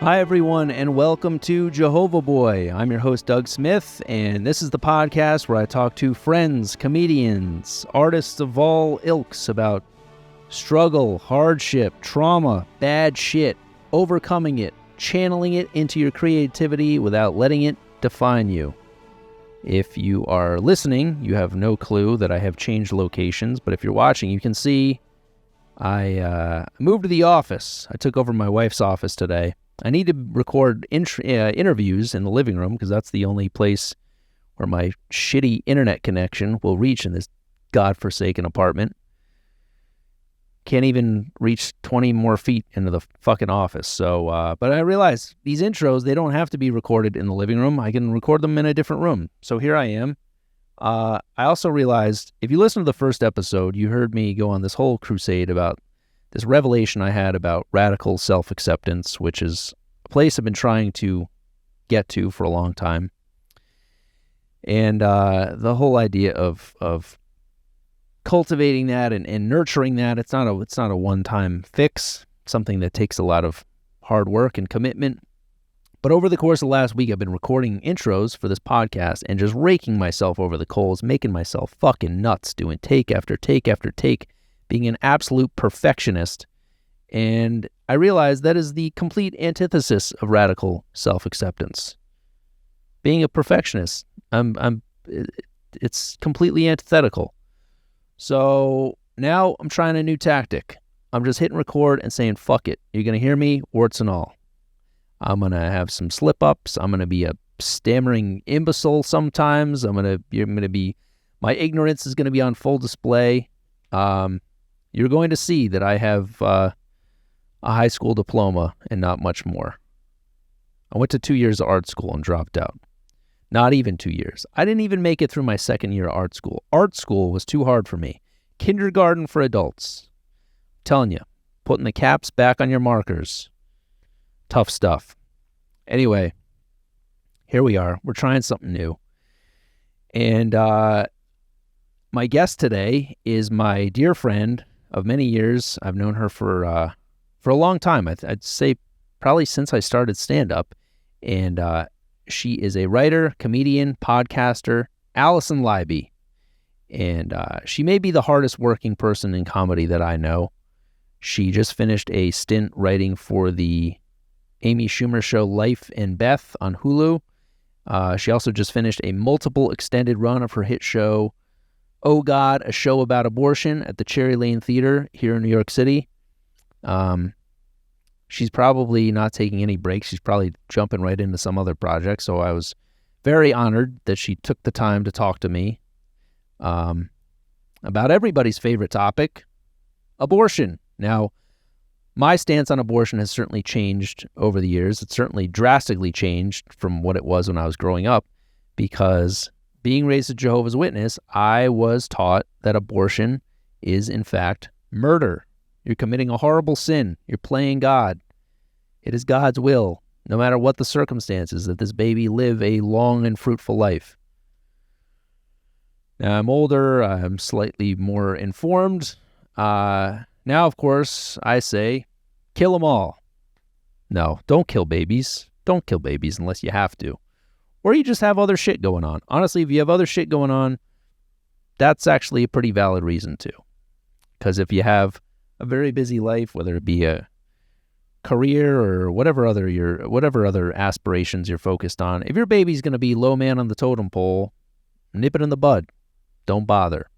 Hi, everyone, and welcome to Jehovah Boy. I'm your host, Doug Smith, and this is the podcast where I talk to friends, comedians, artists of all ilks about struggle, hardship, trauma, bad shit, overcoming it, channeling it into your creativity without letting it define you. If you are listening, you have no clue that I have changed locations, but if you're watching, you can see I moved to the office. I took over my wife's office today. I need to record interviews in the living room because that's the only place where my shitty internet connection will reach in this godforsaken apartment. Can't even reach 20 more feet into the fucking office. So, but I realize these intros, they don't have to be recorded in the living room. I can record them in a different room. So here I am. I also realized, if you listen to the first episode, you heard me go on this whole crusade about this revelation I had about radical self-acceptance, which is a place I've been trying to get to for a long time. And the whole idea of cultivating that and nurturing that, it's not a one-time fix, something that takes a lot of hard work and commitment. But over the course of the last week, I've been recording intros for this podcast and just raking myself over the coals, making myself fucking nuts, doing take after take after take, being an absolute perfectionist. And I realized that is the complete antithesis of radical self-acceptance. Being a perfectionist, it's completely antithetical. So now I'm trying a new tactic. I'm just hitting record and saying, fuck it. You're going to hear me, warts and all. I'm going to have some slip-ups. I'm going to be a stammering imbecile sometimes. My ignorance is going to be on full display. You're going to see that I have a high school diploma and not much more. I went to 2 years of art school and dropped out. Not even 2 years. I didn't even make it through my second year of art school. Art school was too hard for me. Kindergarten for adults. I'm telling you, putting the caps back on your markers. Tough stuff. Anyway, here we are. We're trying something new. And my guest today is my dear friend of many years. I've known her for a long time. I'd say probably since I started stand-up. And she is a writer, comedian, podcaster, Alison Leiby. And she may be the hardest working person in comedy that I know. She just finished a stint writing for the Amy Schumer show Life and Beth on Hulu. She also just finished a multiple extended run of her hit show, Oh God, a show about abortion at the Cherry Lane Theater here in New York City. She's probably not taking any breaks. She's probably jumping right into some other project. So I was very honored that she took the time to talk to me about everybody's favorite topic, abortion. Now, my stance on abortion has certainly changed over the years. It's certainly drastically changed from what it was when I was growing up, because being raised a Jehovah's Witness, I was taught that abortion is, in fact, murder. You're committing a horrible sin. You're playing God. It is God's will, no matter what the circumstances, that this baby live a long and fruitful life. Now, I'm older. I'm slightly more informed. Now, of course, I say, kill them all. No, don't kill babies. Don't kill babies unless you have to. Or you just have other shit going on. Honestly, if you have other shit going on, that's actually a pretty valid reason to. Because if you have a very busy life, whether it be a career or whatever other aspirations you're focused on, if your baby's going to be low man on the totem pole, nip it in the bud. Don't bother.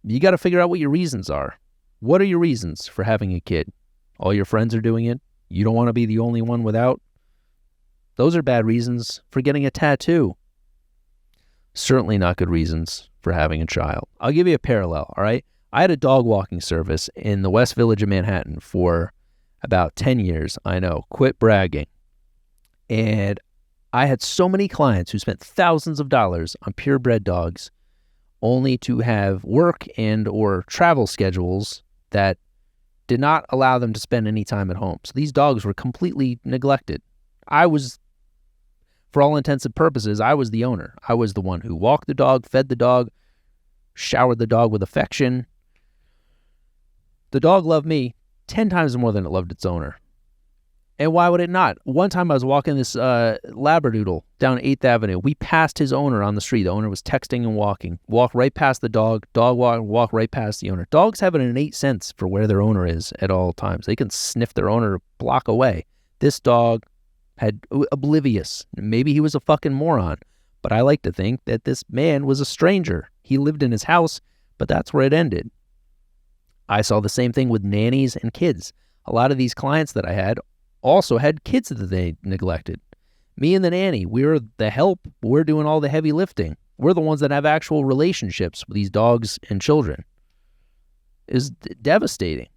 You got to figure out what your reasons are. What are your reasons for having a kid? All your friends are doing it. You don't want to be the only one without. Those are bad reasons for getting a tattoo. Certainly not good reasons for having a child. I'll give you a parallel, all right? I had a dog walking service in the West Village of Manhattan for about 10 years. I know, quit bragging. And I had so many clients who spent thousands of dollars on purebred dogs only to have work and or travel schedules that did not allow them to spend any time at home. So these dogs were completely neglected. For all intents and purposes, I was the owner. I was the one who walked the dog, fed the dog, showered the dog with affection. The dog loved me, 10 times more than it loved its owner. And why would it not? One time I was walking this Labradoodle down 8th Avenue. We passed his owner on the street. The owner was texting and walking. Walked right past the dog. Dog walked right past the owner. Dogs have an innate sense for where their owner is at all times. They can sniff their owner a block away. This dog had oblivious. Maybe he was a fucking moron. But I like to think that this man was a stranger. He lived in his house, but that's where it ended. I saw the same thing with nannies and kids. A lot of these clients that I had also had kids that they neglected. Me and the nanny, we're the help. We're doing all the heavy lifting. We're the ones that have actual relationships with these dogs and children. It's devastating.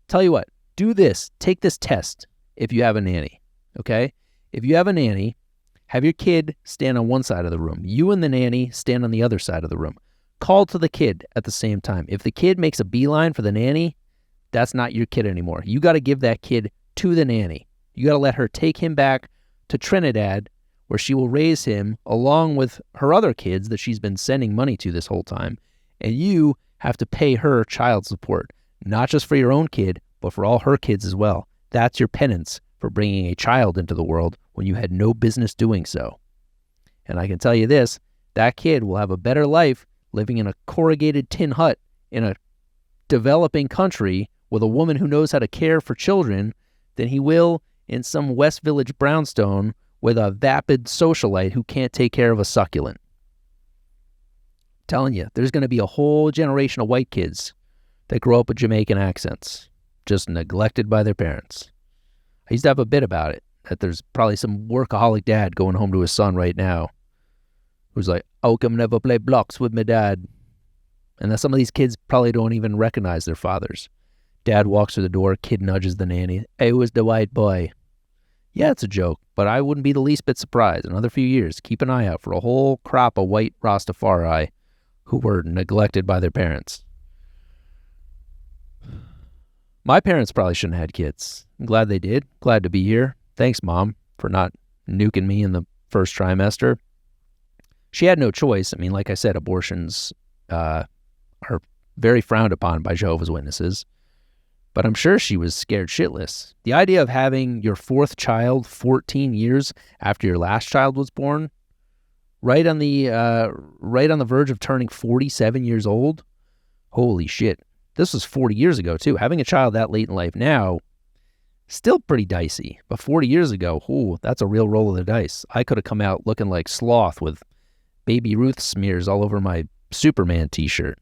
Tell you what, do this. Take this test if you have a nanny, okay? If you have a nanny, have your kid stand on one side of the room. You and the nanny stand on the other side of the room. Call to the kid at the same time. If the kid makes a beeline for the nanny, that's not your kid anymore. You got to give that kid to the nanny. You got to let her take him back to Trinidad, where she will raise him along with her other kids that she's been sending money to this whole time. And you have to pay her child support, not just for your own kid, but for all her kids as well. That's your penance for bringing a child into the world when you had no business doing so. And I can tell you this, that kid will have a better life living in a corrugated tin hut in a developing country with a woman who knows how to care for children than he will in some West Village brownstone with a vapid socialite who can't take care of a succulent. I'm telling you, there's going to be a whole generation of white kids that grow up with Jamaican accents, just neglected by their parents. I used to have a bit about it, that there's probably some workaholic dad going home to his son right now who's like, how come never play blocks with my dad? And that some of these kids probably don't even recognize their fathers. Dad walks through the door, kid nudges the nanny. Hey, who's the white boy? Yeah, it's a joke, but I wouldn't be the least bit surprised. In another few years, keep an eye out for a whole crop of white Rastafari who were neglected by their parents. My parents probably shouldn't have had kids. I'm glad they did. Glad to be here. Thanks, Mom, for not nuking me in the first trimester. She had no choice. I mean, like I said, abortions are very frowned upon by Jehovah's Witnesses. But I'm sure she was scared shitless. The idea of having your fourth child 14 years after your last child was born, right on the verge of turning 47 years old. Holy shit. This was 40 years ago, too. Having a child that late in life now, still pretty dicey. But 40 years ago, ooh, that's a real roll of the dice. I could have come out looking like Sloth with Baby Ruth smears all over my Superman t-shirt.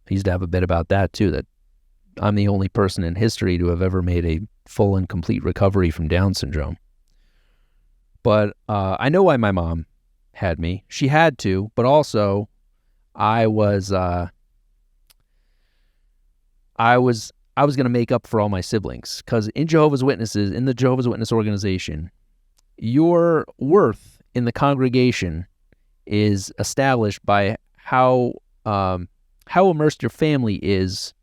I used to have a bit about that, too, that I'm the only person in history to have ever made a full and complete recovery from Down syndrome. But I know why my mom had me. She had to, but also I was going to make up for all my siblings, because in the Jehovah's Witness organization, your worth in the congregation is established by how immersed your family is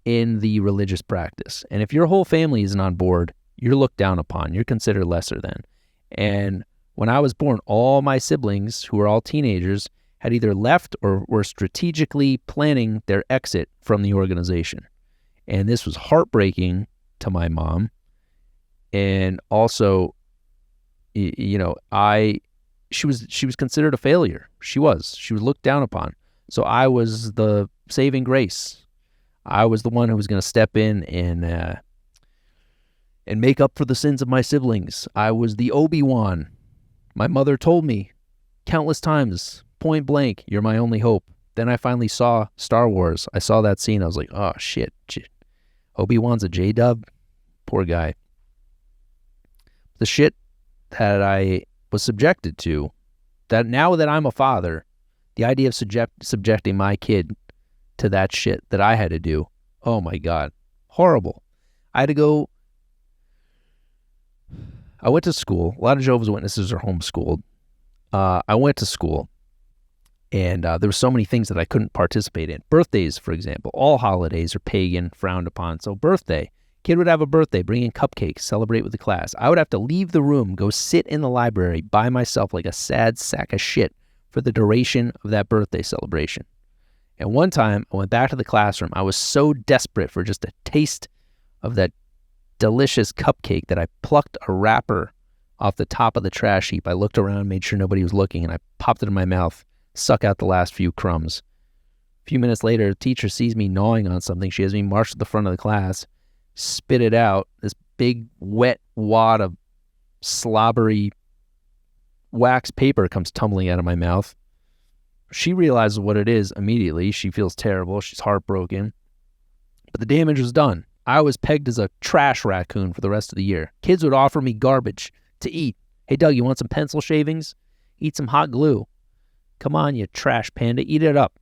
in the religious practice. And if your whole family isn't on board, you're looked down upon. You're considered lesser than. And when I was born, all my siblings, who were all teenagers, had either left or were strategically planning their exit from the organization. And this was heartbreaking to my mom. And also, she was considered a failure. She was looked down upon. So I was the saving grace. I was the one who was going to step in and make up for the sins of my siblings. I was the Obi-Wan. My mother told me countless times, point blank, you're my only hope. Then I finally saw Star Wars. I saw that scene. I was like, oh, shit. Obi-Wan's a J-dub? Poor guy. The shit that I was subjected to, that now that I'm a father, the idea of subjecting my kid to that shit that I had to do, oh my God, horrible. I went to school. A lot of Jehovah's Witnesses are homeschooled. I went to school, and there were so many things that I couldn't participate in. Birthdays, for example. All holidays are pagan, frowned upon. So birthday, kid would have a birthday, bring in cupcakes, celebrate with the class. I would have to leave the room, go sit in the library by myself like a sad sack of shit for the duration of that birthday celebration. And one time I went back to the classroom. I was so desperate for just a taste of that delicious cupcake that I plucked a wrapper off the top of the trash heap. I looked around, made sure nobody was looking, and I popped it in my mouth, suck out the last few crumbs. A few minutes later, the teacher sees me gnawing on something. She has me march to the front of the class, spit it out. This big wet wad of slobbery wax paper comes tumbling out of my mouth. She realizes what it is immediately. She feels terrible. She's heartbroken. But the damage was done. I was pegged as a trash raccoon for the rest of the year. Kids would offer me garbage to eat. Hey, Doug, you want some pencil shavings? Eat some hot glue. Come on, you trash panda. Eat it up.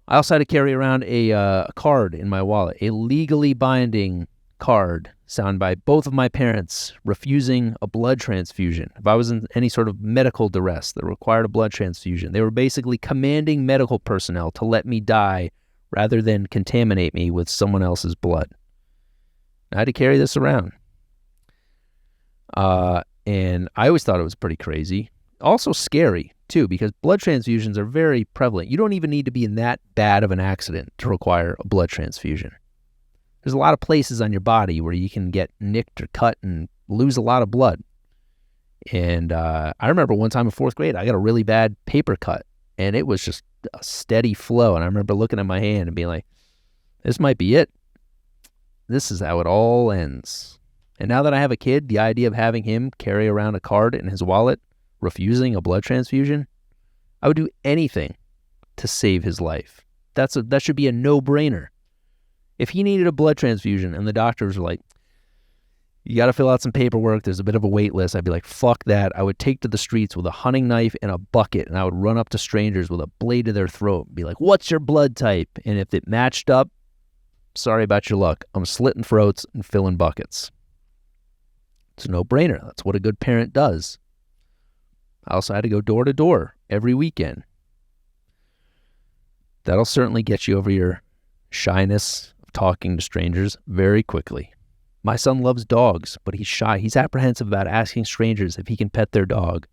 I also had to carry around a card in my wallet, a legally binding card signed by both of my parents refusing a blood transfusion. If I was in any sort of medical duress that required a blood transfusion, they were basically commanding medical personnel to let me die rather than contaminate me with someone else's blood. I had to carry this around. And I always thought it was pretty crazy. Also scary, too, because blood transfusions are very prevalent. You don't even need to be in that bad of an accident to require a blood transfusion. There's a lot of places on your body where you can get nicked or cut and lose a lot of blood. And I remember one time in 4th grade, I got a really bad paper cut, and it was just a steady flow. And I remember looking at my hand and being like, this might be it. This is how it all ends. And now that I have a kid, the idea of having him carry around a card in his wallet, refusing a blood transfusion, I would do anything to save his life. That should be a no-brainer. If he needed a blood transfusion and the doctors were like, you got to fill out some paperwork, there's a bit of a wait list, I'd be like, fuck that. I would take to the streets with a hunting knife and a bucket, and I would run up to strangers with a blade to their throat and be like, what's your blood type? And if it matched up, sorry about your luck. I'm slitting throats and filling buckets. It's a no-brainer. That's what a good parent does. I also had to go door to door every weekend. That'll certainly get you over your shyness of talking to strangers very quickly. My son loves dogs, but he's shy. He's apprehensive about asking strangers if he can pet their dog.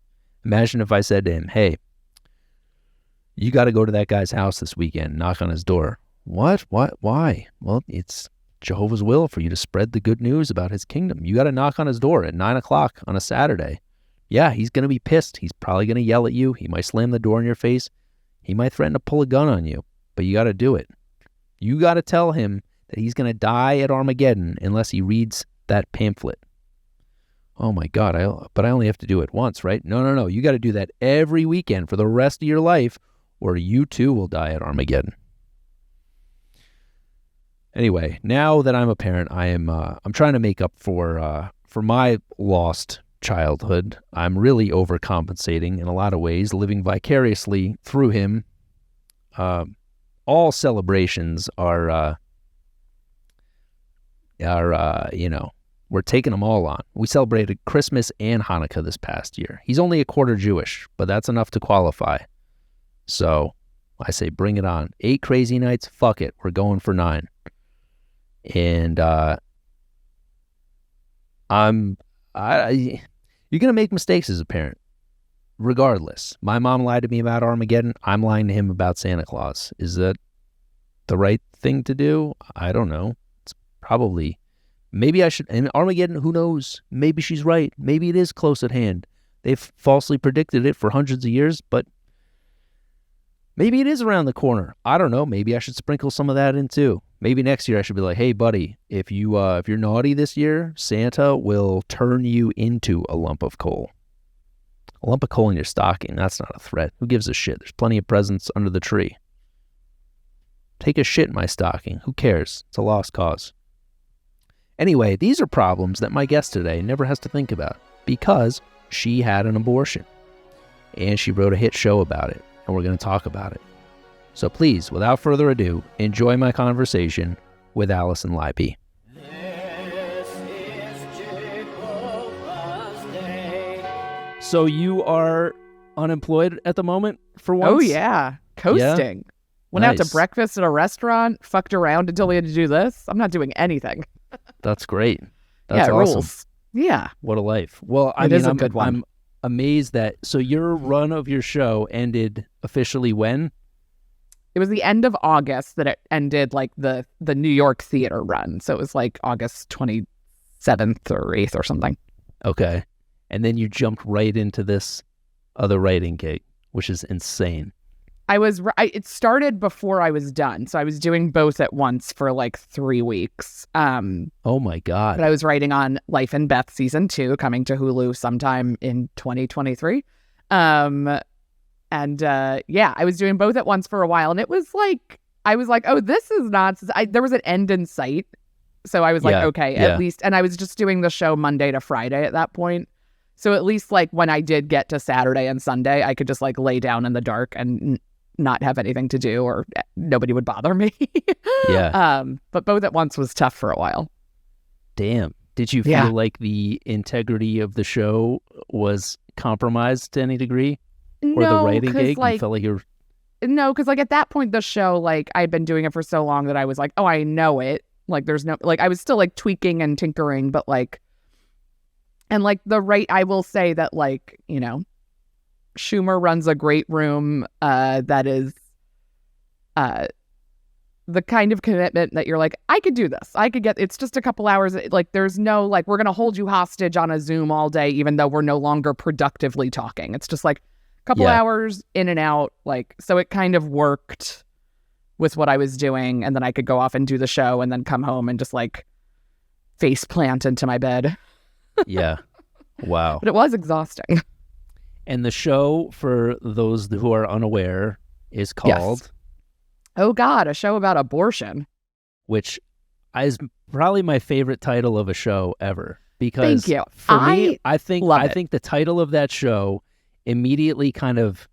Imagine if I said to him, hey, you got to go to that guy's house this weekend, knock on his door. What? Why? Well, it's Jehovah's will for you to spread the good news about his kingdom. You got to knock on his door at 9 o'clock on a Saturday. Yeah, he's going to be pissed. He's probably going to yell at you. He might slam the door in your face. He might threaten to pull a gun on you, but you got to do it. You got to tell him that he's going to die at Armageddon unless he reads that pamphlet. Oh my God, but I only have to do it once, right? No. You got to do that every weekend for the rest of your life, or you too will die at Armageddon. Anyway, now that I'm a parent, I'm trying to make up for my lost childhood. I'm really overcompensating in a lot of ways, living vicariously through him. All celebrations are we're taking them all on. We celebrated Christmas and Hanukkah this past year. He's only a quarter Jewish, but that's enough to qualify. So I say, bring it on. 8 crazy nights, fuck it. We're going for 9. And you're going to make mistakes as a parent, regardless. My mom lied to me about Armageddon. I'm lying to him about Santa Claus. Is that the right thing to do? I don't know. It's probably, maybe I should, and Armageddon, who knows? Maybe she's right. Maybe it is close at hand. They've falsely predicted it for hundreds of years, but maybe it is around the corner. I don't know. Maybe I should sprinkle some of that in too. Maybe next year I should be like, hey, buddy, if you're naughty this year, Santa will turn you into a lump of coal. A lump of coal in your stocking, that's not a threat. Who gives a shit? There's plenty of presents under the tree. Take a shit in my stocking. Who cares? It's a lost cause. Anyway, these are problems that my guest today never has to think about because she had an abortion. And she wrote a hit show about it, and we're going to talk about it. So please, without further ado, enjoy my conversation with Alison Leiby. This is Jehovah's Day. So you are unemployed at the moment for once? Oh, yeah. Coasting. Yeah? Went out Nice. to breakfast at a restaurant, fucked around until we had to do this. I'm not doing anything. That's great. That's yeah, it awesome. rules. Yeah. What a life. Well, It is a good one. I'm amazed that, so your run of your show ended officially when? it was the end of August that it ended like the New York theater run. So it was like August 27th or 8th or something. Okay. And then you jumped right into this other writing gig, which is insane. It started before I was done. So I was doing both at once for like 3 weeks. Oh my God. But I was writing on Life and Beth season 2 coming to Hulu sometime in 2023. I was doing both at once for a while. And it was like, I was like, oh, this is nonsense. There was an end in sight. So I was like, okay, at least. And I was just doing the show Monday to Friday at that point. So at least like when I did get to Saturday and Sunday, I could just like lay down in the dark and not have anything to do, or nobody would bother me. Yeah. But both at once was tough for a while. Damn. Did you feel like the integrity of the show was compromised to any degree? Or the writing gig? Like, you felt like you're... No, because like at that point, the show, like I'd been doing it for so long that I was like, oh, I know it. Like there's no, like I was still like tweaking and tinkering, but like, and like I will say that like, you know, Schumer runs a great room that is the kind of commitment that you're like, I could do this. I could get, it's just a couple hours. Like there's no, like, we're going to hold you hostage on a Zoom all day, even though we're no longer productively talking. It's just like a couple hours in and out. Like, so it kind of worked with what I was doing. And then I could go off and do the show and then come home and just like face plant into my bed. Yeah. Wow. But it was exhausting. And the show, for those who are unaware, is called... Oh, God, a show about abortion. Which is probably my favorite title of a show ever. Because Thank you. For me, I think the title of that show immediately kind of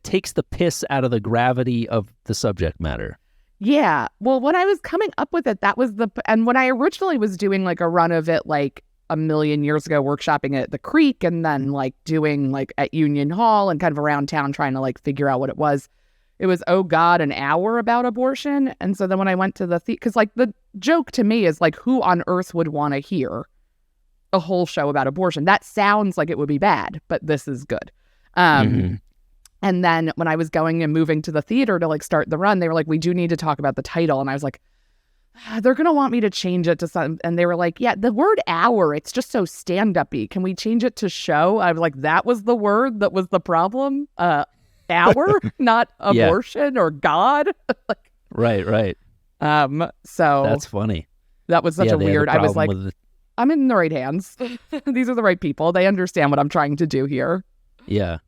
takes the piss out of the gravity of the subject matter. Yeah. Well, when I was coming up with it, that was and when I originally was doing like a run of it, like a million years ago, workshopping at the Creek and then like doing like at Union Hall and kind of around town trying to like figure out what it was. It was, oh God, an hour about abortion. And so then when I went to the because like the joke to me is like, who on earth would want to hear a whole show about abortion? That sounds like it would be bad, but this is good. And then when I was going and moving to the theater to like start the run, they were like, we do need to talk about the title. And I was like, they're going to want me to change it to some. And they were like, yeah, the word hour, it's just so stand-up-y. Can we change it to show? I was like, that was the word that was the problem? Hour, not abortion or God. Like, right. So that's funny. That was such a weird, I was like, I'm in the right hands. These are the right people. They understand what I'm trying to do here. Yeah.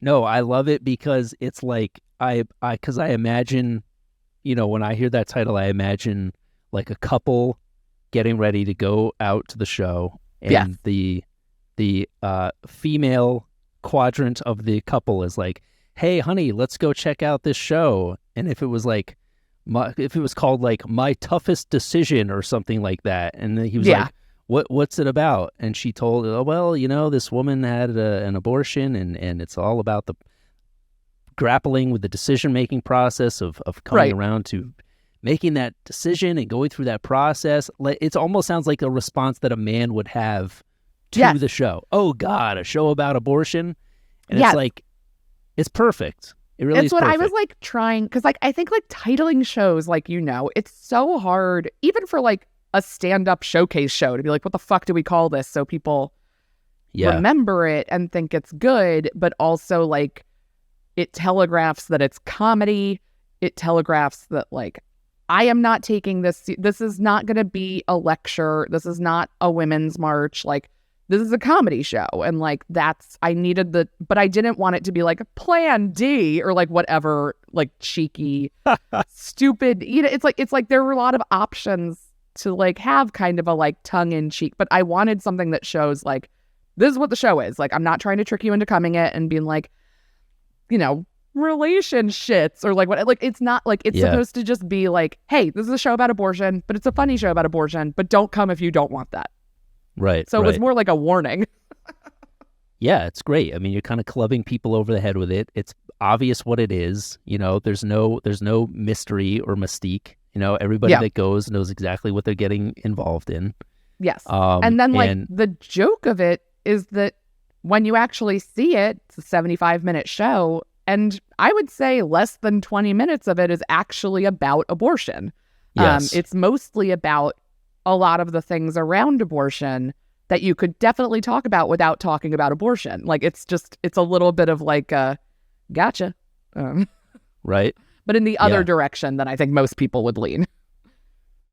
No, I love it because it's like, because I imagine, you know, when I hear that title, I imagine like a couple getting ready to go out to the show, and the female quadrant of the couple is like, hey, honey, let's go check out this show. And if it was like, if it was called like My Toughest Decision or something like that, and then he was like, what's it about? And she told, oh, well, you know, this woman had an abortion, and it's all about the grappling with the decision-making process of coming around to making that decision and going through that process. It almost sounds like a response that a man would have to the show. Oh, God, a show about abortion? And it's like, it's perfect. It really is It's what perfect. I was like trying, because like I think like titling shows, like, you know, it's so hard, even for like a stand-up showcase show, to be like, what the fuck do we call this? So people remember it and think it's good, but also like it telegraphs that it's comedy. It telegraphs that like, I am not taking this. This is not going to be a lecture. This is not a women's march. Like, this is a comedy show. And like, I needed but I didn't want it to be like Plan D or like whatever, like cheeky, stupid, you know, it's like there were a lot of options to like have kind of a like tongue in cheek, but I wanted something that shows like, this is what the show is. Like, I'm not trying to trick you into coming it and being like, you know, relationships or like what, like, it's not like, it's supposed to just be like, hey, this is a show about abortion, but it's a funny show about abortion, but don't come if you don't want that. Right. So it was more like a warning. Yeah, it's great. I mean, you're kind of clubbing people over the head with it. It's obvious what it is. You know, there's no mystery or mystique. You know, everybody that goes knows exactly what they're getting involved in. Yes. And then like the joke of it is that when you actually see it, it's a 75-minute show, And I would say less than 20 minutes of it is actually about abortion. Yes. It's mostly about a lot of the things around abortion that you could definitely talk about without talking about abortion. Like, it's a little bit of like, gotcha. Right. But in the other direction than I think most people would lean.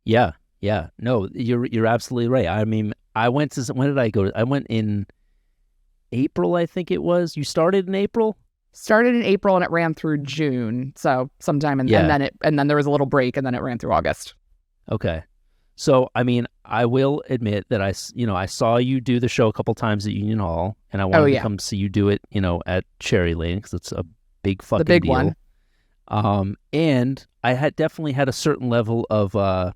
Yeah. Yeah. No, you're absolutely right. I mean, when did I go? I went in April, I think it was. You started in April? Started in April and it ran through June. So sometime and then there was a little break and then it ran through August. Okay. So, I mean, I will admit that I saw you do the show a couple times at Union Hall, and I wanted to come see you do it, at Cherry Lane, because it's a big fucking the big deal. One. And I had definitely had a certain level of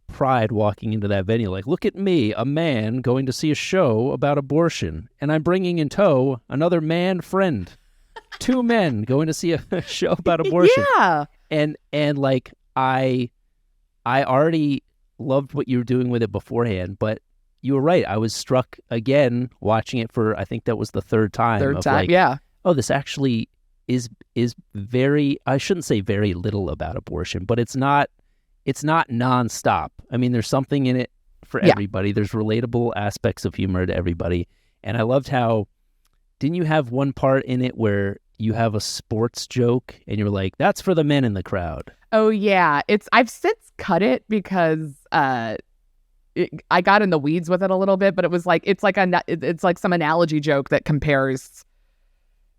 pride walking into that venue. Like, look at me, a man going to see a show about abortion, and I'm bringing in tow another man friend. 2 men going to see a show about abortion. Yeah. And like, I already loved what you were doing with it beforehand, but you were right. I was struck again watching it for, I think that was the third time. Yeah. Oh, this actually is very, I shouldn't say very little about abortion, but it's not nonstop. I mean, there's something in it for everybody. There's relatable aspects of humor to everybody. And I loved how, didn't you have one part in it where you have a sports joke and you're like, that's for the men in the crowd? Oh yeah, I've since cut it because I got in the weeds with it a little bit, but it was like it's like some analogy joke that compares,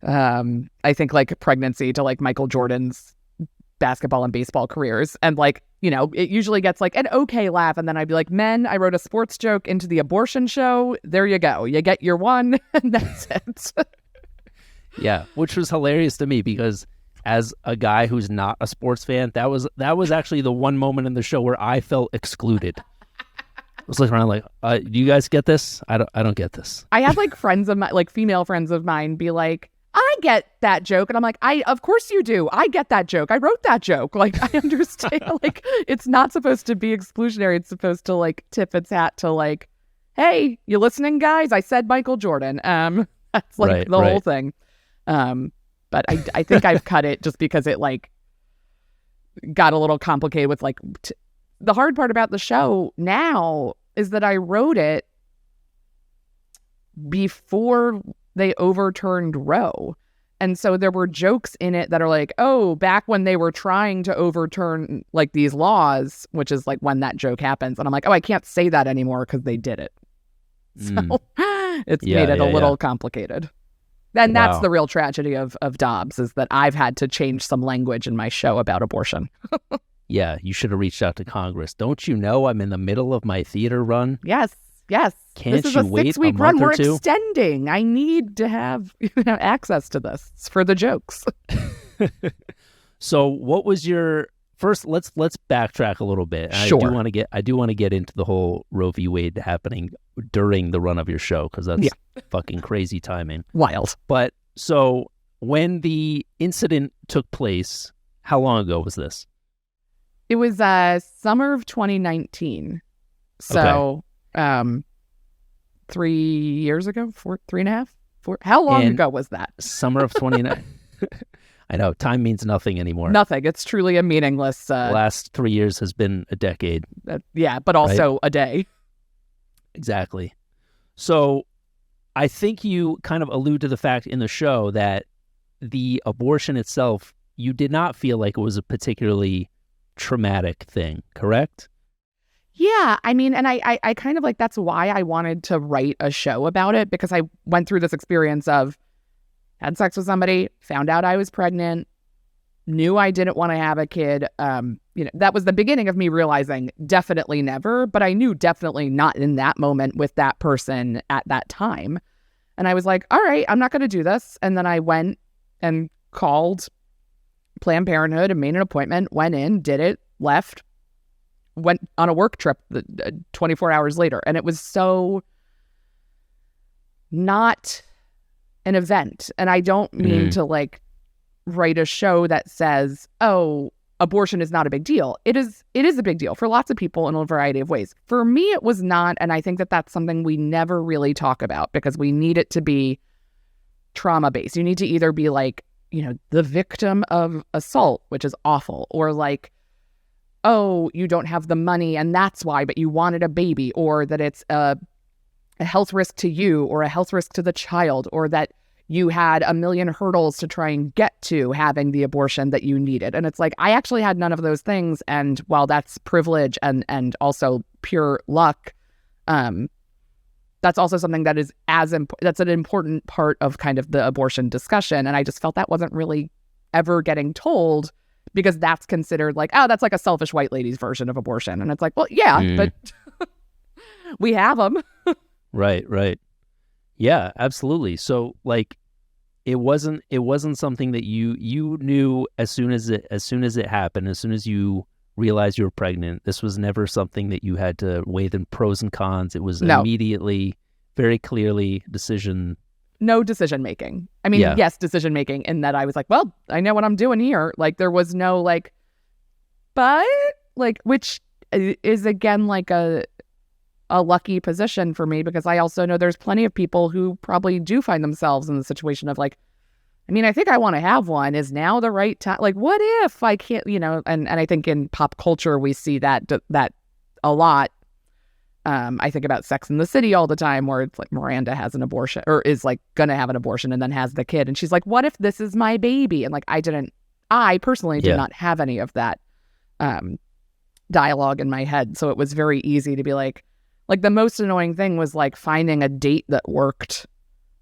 I think, like pregnancy to like Michael Jordan's basketball and baseball careers, and like, it usually gets like an okay laugh, and then I'd be like, men, I wrote a sports joke into the abortion show. There you go, you get your one, and that's it. Yeah, which was hilarious to me because, as a guy who's not a sports fan, that was actually the one moment in the show where I felt excluded. I was looking around like, do you guys get this? I don't get this. I had like friends of mine, like female friends of mine, be like, I get that joke. And I'm like, of course you do. I get that joke. I wrote that joke. Like, I understand. Like, it's not supposed to be exclusionary. It's supposed to like tip its hat to like, hey, you listening, guys? I said Michael Jordan. That's like the whole thing. But I think I've cut it just because it like got a little complicated with like the hard part about the show now is that I wrote it before they overturned Roe. And so there were jokes in it that are like, oh, back when they were trying to overturn like these laws, which is like when that joke happens. And I'm like, oh, I can't say that anymore because they did it. So it's made it a little complicated. And that's the real tragedy of Dobbs, is that I've had to change some language in my show about abortion. Yeah, you should have reached out to Congress. Don't you know I'm in the middle of my theater run? Yes. Can't this is you a wait 6-week a run. month or We're two? extending. I need to have access to this. It's for the jokes. So what was your first? Let's backtrack a little bit. Sure. I do want to get into the whole Roe v. Wade happening during the run of your show, because that's fucking crazy timing. Wild. But so when the incident took place, how long ago was this? It was summer of 2019. So 3 years ago, 3.5, 4. How long ago was that? Summer of 29. I know, time means nothing anymore. Nothing. It's truly a meaningless. The last 3 years has been a decade. But also a day. Exactly. So I think you kind of allude to the fact in the show that the abortion itself, you did not feel like it was a particularly traumatic thing, correct? Yeah, I mean, and I kind of like, that's why I wanted to write a show about it, because I went through this experience of had sex with somebody, found out I was pregnant, knew I didn't want to have a kid. That was the beginning of me realizing definitely never, but I knew definitely not in that moment with that person at that time. And I was like, all right, I'm not going to do this. And then I went and called Planned Parenthood and made an appointment, went in, did it, left, went on a work trip 24 hours later. And it was so not an event. And I don't mean to like write a show that says, oh, abortion is not a big deal. It is a big deal for lots of people in a variety of ways. For me, it was not. And I think that that's something we never really talk about, because we need it to be trauma-based. You need to either be like the victim of assault, which is awful, or like, oh, you don't have the money and that's why, but you wanted a baby, or that it's a health risk to you or a health risk to the child, or that you had a million hurdles to try and get to having the abortion that you needed. And it's like, I actually had none of those things. And while that's privilege and also pure luck, that's also something that is that's an important part of kind of the abortion discussion. And I just felt that wasn't really ever getting told, because that's considered like, oh, that's like a selfish white lady's version of abortion. And it's like, well, yeah, but we have them. Right. Yeah, absolutely. So like, it wasn't something that you knew as soon as it happened, as soon as you realized you were pregnant. This was never something that you had to weigh the pros and cons. It was immediately, very clearly decision. No decision making. I mean, yes, decision making in that I was like, well, I know what I'm doing here. Like there was no like, but like, which is again like a lucky position for me, because I also know there's plenty of people who probably do find themselves in the situation of like, I mean, I think I want to have one. Is now the right time? Like, what if I can't, and I think in pop culture, we see that a lot. I think about Sex and the City all the time, where it's like Miranda has an abortion, or is like going to have an abortion and then has the kid. And she's like, what if this is my baby? And like, I personally did not have any of that dialogue in my head. So it was very easy to be like the most annoying thing was like finding a date that worked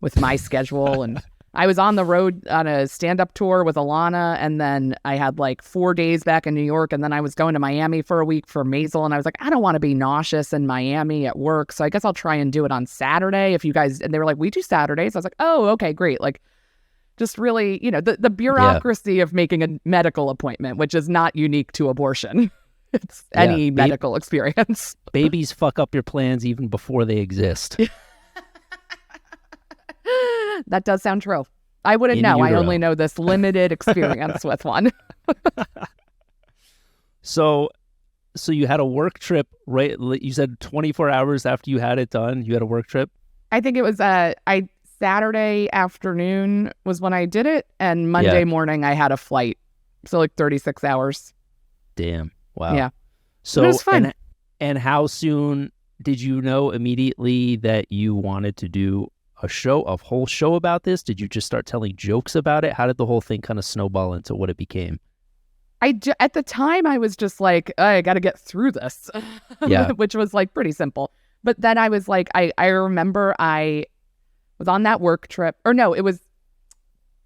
with my schedule. And I was on the road on a stand-up tour with Alana, and then I had like 4 days back in New York, and then I was going to Miami for a week for Maisel, and I was like, I don't want to be nauseous in Miami at work, so I guess I'll try and do it on Saturday if you guys, and they were like, we do Saturdays. I was like, oh, okay, great. Like, just really, the bureaucracy of making a medical appointment, which is not unique to abortion. It's any medical experience. Babies fuck up your plans even before they exist. That does sound true. I wouldn't know. I only know this limited experience with one. So you had a work trip, right? You said 24 hours after you had it done, you had a work trip? I think it was Saturday afternoon was when I did it, and Monday morning I had a flight. So like 36 hours. Damn. Wow. Yeah. So it was fun. And how soon did you know immediately that you wanted to do a whole show about this? Did you just start telling jokes about it? How did the whole thing kind of snowball into what it became? At the time, I was just like, I got to get through this, which was like pretty simple. But then I was like, I remember I was on that work trip, or no, it was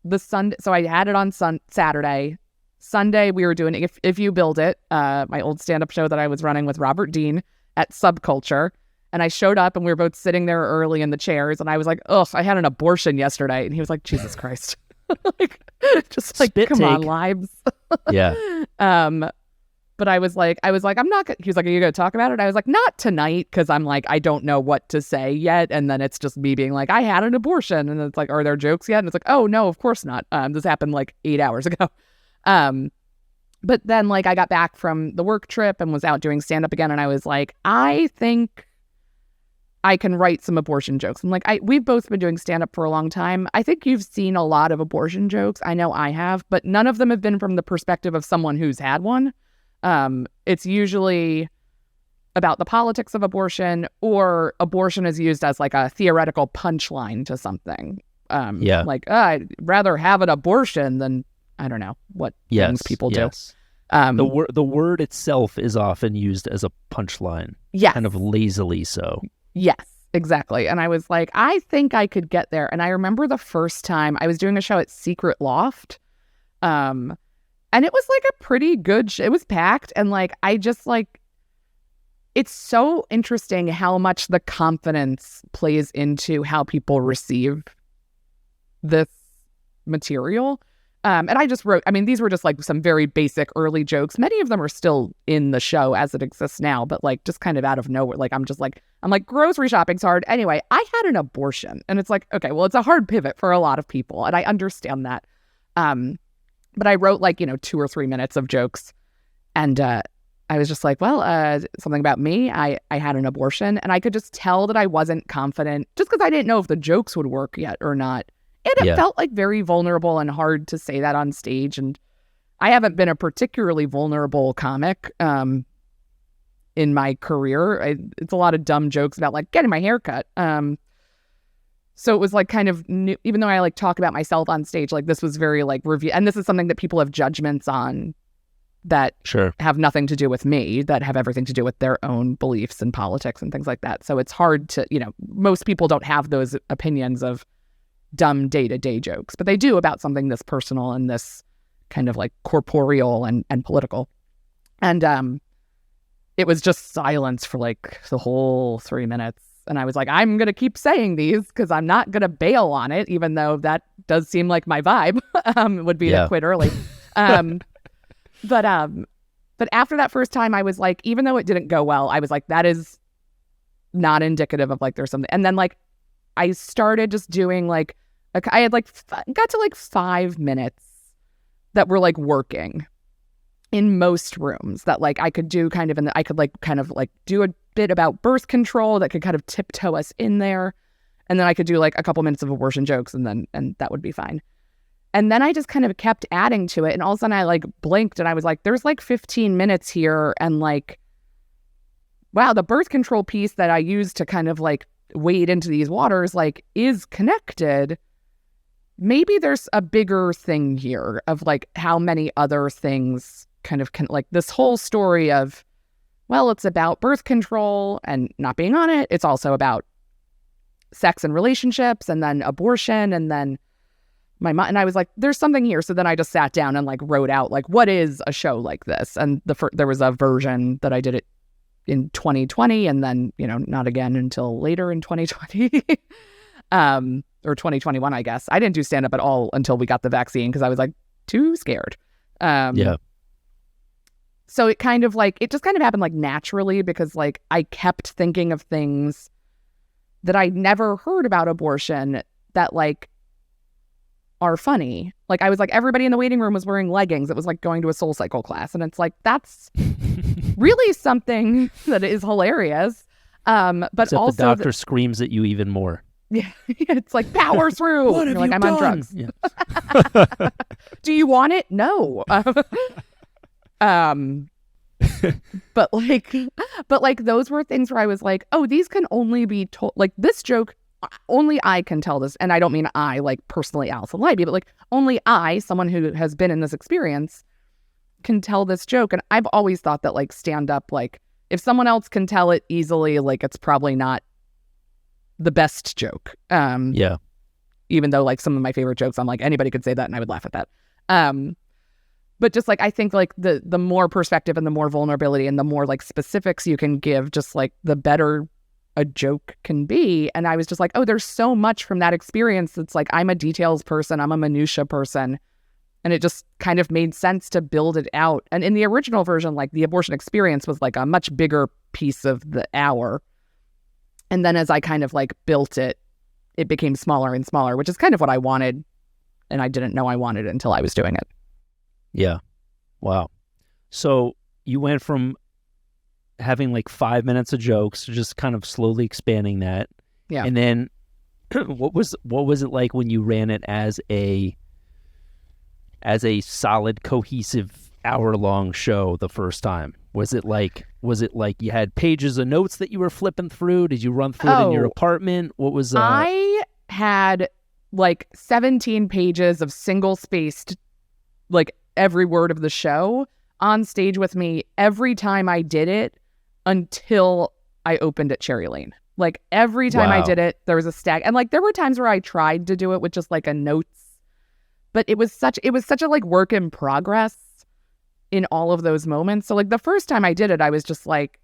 the Sunday. So I had it on Saturday. Sunday, we were doing If You Build It, my old stand-up show that I was running with Robert Dean at Subculture. And I showed up, and we were both sitting there early in the chairs. And I was like, ugh, I had an abortion yesterday. And he was like, Jesus Christ. Just like, Spit come take. on, lives. Yeah. But I was like, I'm not he was like, are you going to talk about it? I was like, not tonight. Cause I'm like, I don't know what to say yet. And then it's just me being like, I had an abortion. And it's like, are there jokes yet? And it's like, oh no, of course not. This happened like 8 hours ago. But then like I got back from the work trip and was out doing stand up again. And I was like, I think I can write some abortion jokes. And like, we've both been doing stand up for a long time. I think you've seen a lot of abortion jokes. I know I have, but none of them have been from the perspective of someone who's had one. It's usually about the politics of abortion, or abortion is used as like a theoretical punchline to something. Like, I'd rather have an abortion than, I don't know what things people do. The word itself is often used as a punchline. Yes. Kind of lazily so. Yes, exactly. And I was like, I think I could get there. And I remember the first time I was doing a show at Secret Loft. And it was like a pretty good it was packed. And like, I just like, it's so interesting how much the confidence plays into how people receive this material. And I just wrote, I mean, these were just like some very basic early jokes. Many of them are still in the show as it exists now, but like just kind of out of nowhere. Like, I'm like, grocery shopping's hard. Anyway, I had an abortion. And it's like, okay, well, it's a hard pivot for a lot of people. And I understand that. But I wrote like, 2 or 3 minutes of jokes. And I was just like, well, something about me. I had an abortion. And I could just tell that I wasn't confident, just because I didn't know if the jokes would work yet or not, And it felt like very vulnerable and hard to say that on stage. And I haven't been a particularly vulnerable comic in my career. It's a lot of dumb jokes about like getting my hair cut. So it was like kind of new, even though I like talk about myself on stage, like this was very like review. And this is something that people have judgments on that have nothing to do with me, that have everything to do with their own beliefs and politics and things like that. So it's hard to, most people don't have those opinions of dumb day-to-day jokes, but they do about something this personal and this kind of like corporeal and political. And it was just silence for like the whole 3 minutes. And I was like, I'm going to keep saying these because I'm not going to bail on it, even though that does seem like my vibe would be to quit early. But after that first time, I was like, even though it didn't go well, I was like, that is not indicative of like there's something. And then like I started just doing like, I had like got to like 5 minutes that were like working in most rooms that like I could do kind of I could like kind of like do a bit about birth control that could kind of tiptoe us in there. And then I could do like a couple minutes of abortion jokes and that would be fine. And then I just kind of kept adding to it. And all of a sudden I like blinked and I was like, there's like 15 minutes here. And like, wow, the birth control piece that I used to kind of like wade into these waters, like is connected. Maybe there's a bigger thing here of like how many other things kind of like this whole story of, well, it's about birth control and not being on it. It's also about sex and relationships and then abortion and then my mom. And I was like, there's something here. So then I just sat down and like wrote out like, what is a show like this? And there was a version that I did it in 2020 and then, not again until later in 2020 or 2021, I guess. I didn't do stand up at all until we got the vaccine because I was like too scared. So it kind of like, it just kind of happened like naturally because like I kept thinking of things that I'd never heard about abortion that like are funny. Like I was like, everybody in the waiting room was wearing leggings. It was like going to a SoulCycle class. And it's like, that's really something that is hilarious. But except also the doctor screams at you even more. Yeah. It's like power through. What have You're like, you I'm done? on drugs. Yeah. Do you want it? No. But like those were things where I was like, oh, these can only be told, like this joke, only I can tell this. And I don't mean I like personally Alison Leiby, but like only I, someone who has been in this experience, can tell this joke. And I've always thought that like stand up, like if someone else can tell it easily, like it's probably not the best joke. Even though like some of my favorite jokes, I'm like, anybody could say that and I would laugh at that. But just like, I think like the more perspective and the more vulnerability and the more like specifics you can give, just like the better a joke can be. And I was just like, oh, there's so much from that experience. It's like, I'm a details person. I'm a minutia person. And it just kind of made sense to build it out. And in the original version, like the abortion experience was like a much bigger piece of the hour. And then as I kind of like built it, it became smaller and smaller, which is kind of what I wanted. And I didn't know I wanted it until I was doing it. Yeah. Wow. So you went from having like 5 minutes of jokes to just kind of slowly expanding that. Yeah. And then what was it like when you ran it as a solid, cohesive hour-long show the first time? Was it like you had pages of notes that you were flipping through? Did you run through it in your apartment? What was I had like 17 pages of single-spaced like every word of the show on stage with me every time I did it until I opened at Cherry Lane. Like every time I did it, there was a stack. And like there were times where I tried to do it with just like a notes, but it was such a like work in progress in all of those moments. So like the first time I did it, I was just like,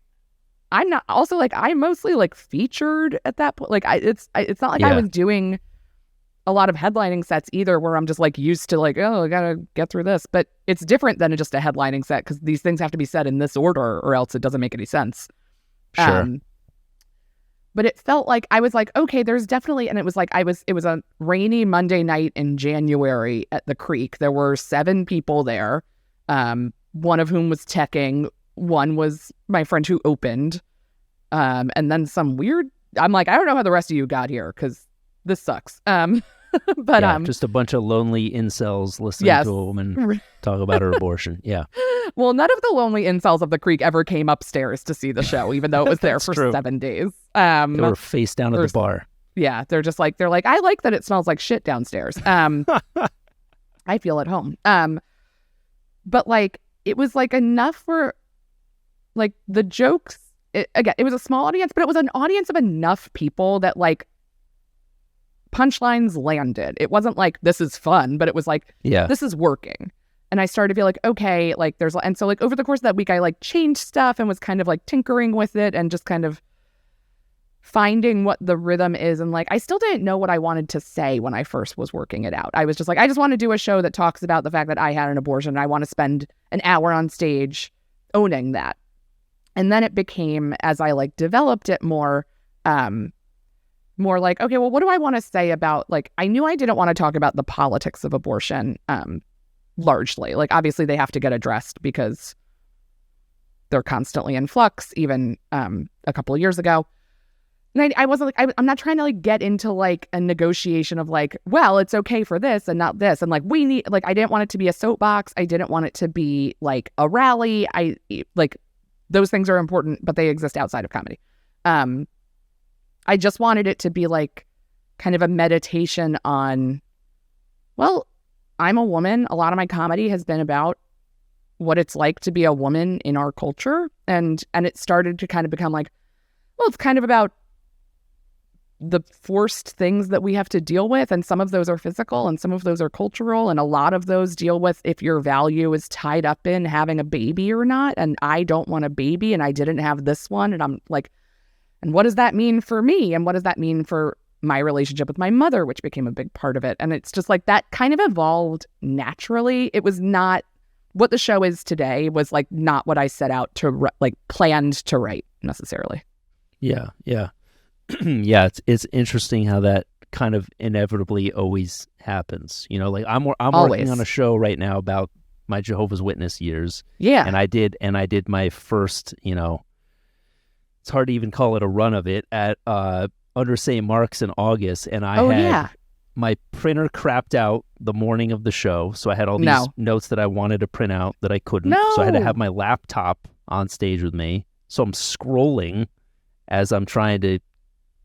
I'm mostly like featured at that point. Like it's not like I was doing a lot of headlining sets either where I'm just like used to like, oh, I gotta get through this. But it's different than just a headlining set because these things have to be said in this order or else it doesn't make any sense. Sure. But it felt like I was like, okay, there's definitely, and it was a rainy Monday night in January at the Creek. There were 7 people there, one of whom was teching, one was my friend who opened, and then some weird, I'm like, I don't know how the rest of you got here because this sucks. But just a bunch of lonely incels listening yes. to a woman talk about her abortion. Yeah. Well, none of the lonely incels of the creek ever came upstairs to see the show, even though it was there for true. 7 days. They were face down at the bar. Yeah, they're like, I like that it smells like shit downstairs. I feel at home. But like, it was like enough for like the jokes. Again, it was a small audience, but it was an audience of enough people that like punchlines landed. It wasn't like, this is fun, but it was like, this is working. And I started to feel like, okay, like and so like over the course of that week, I like changed stuff and was kind of like tinkering with it and just kind of finding what the rhythm is. And like, I still didn't know what I wanted to say when I first was working it out. I was just like, I just want to do a show that talks about the fact that I had an abortion. And I want to spend an hour on stage owning that. And then it became, as I like developed it more like, okay, well, what do I want to say about, like, I knew I didn't want to talk about the politics of abortion largely. Like, obviously they have to get addressed because they're constantly in flux, even a couple of years ago. And I wasn't like, I'm not trying to like get into like a negotiation of like, well, it's okay for this and not this. And like, we need, like, I didn't want it to be a soapbox. I didn't want it to be like a rally. Like, those things are important, but they exist outside of comedy. I just wanted it to be like kind of a meditation on, well, I'm a woman. A lot of my comedy has been about what it's like to be a woman in our culture. And it started to kind of become like, well, it's kind of about the forced things that we have to deal with. And some of those are physical and some of those are cultural. And a lot of those deal with if your value is tied up in having a baby or not. And I don't want a baby and I didn't have this one. And I'm like, and what does that mean for me? And what does that mean for my relationship with my mother, which became a big part of it? And it's just like that kind of evolved naturally. It was not what the show is today, was like not what I set out to planned to write necessarily. Yeah. Yeah, it's interesting how that kind of inevitably always happens. You know, like I'm working on a show right now about my Jehovah's Witness years. Yeah. And I did my first, you know, it's hard to even call it a run of it at under St. Mark's in August, and I had my printer crapped out the morning of the show, so I had all these notes that I wanted to print out that I couldn't. So I had to have my laptop on stage with me. So I'm scrolling as I'm trying to,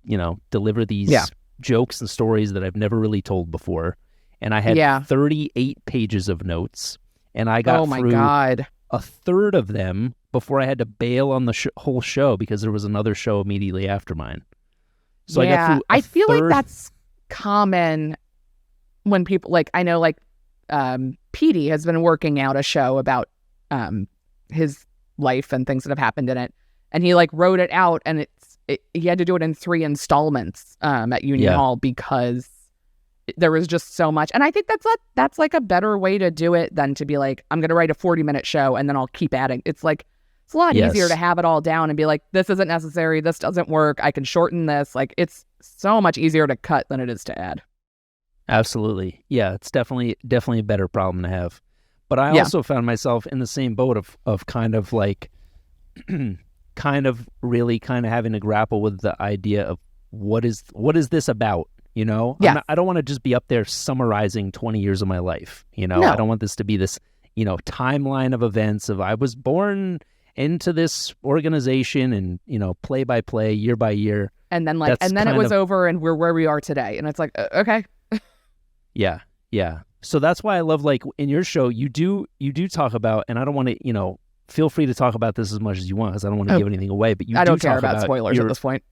you know, deliver these jokes and stories that I've never really told before. And I had 38 pages of notes, and I got through a third of them before I had to bail on the whole show because there was another show immediately after mine. So I got through I feel like that's common when people, like, I know, like, Petey has been working out a show about his life and things that have happened in it. And he, like, wrote it out, and he had to do it in 3 installments at Union Hall because there was just so much. And I think that's like a better way to do it than to be like, I'm going to write a 40-minute show and then I'll keep adding. It's like, it's a lot easier to have it all down and be like, this isn't necessary. This doesn't work. I can shorten this. Like, it's so much easier to cut than it is to add. Absolutely. Yeah, it's definitely a better problem to have. But I also found myself in the same boat of kind of like, kind of having to grapple with the idea of what is this about? You know, I don't want to just be up there summarizing 20 years of my life. You know, I don't want this to be this, you know, timeline of events of I was born into this organization and, you know, play by play, year by year. And then it was over and we're where we are today. And it's like, okay. Yeah. So that's why I love, like, in your show, you do talk about, and I don't want to, you know, feel free to talk about this as much as you want because I don't want to give anything away, but I don't care about spoilers at this point.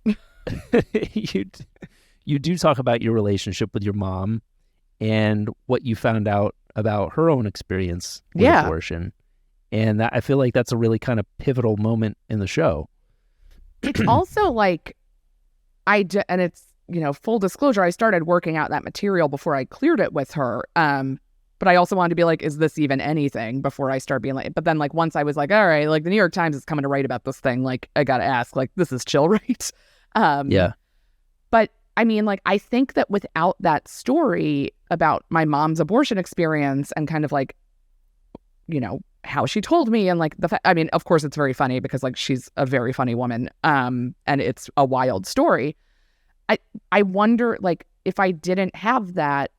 You do talk about your relationship with your mom and what you found out about her own experience with abortion. And I feel like that's a really kind of pivotal moment in the show. It's also like, and it's, you know, full disclosure, I started working out that material before I cleared it with her. But I also wanted to be like, is this even anything before I start being like, but then like once I was like, all right, like the New York Times is coming to write about this thing. Like, I got to ask, like, this is chill, right? But I mean, like, I think that without that story about my mom's abortion experience and kind of like, you know, how she told me and like I mean, of course it's very funny because like she's a very funny woman and it's a wild story. I wonder, like, if I didn't have that,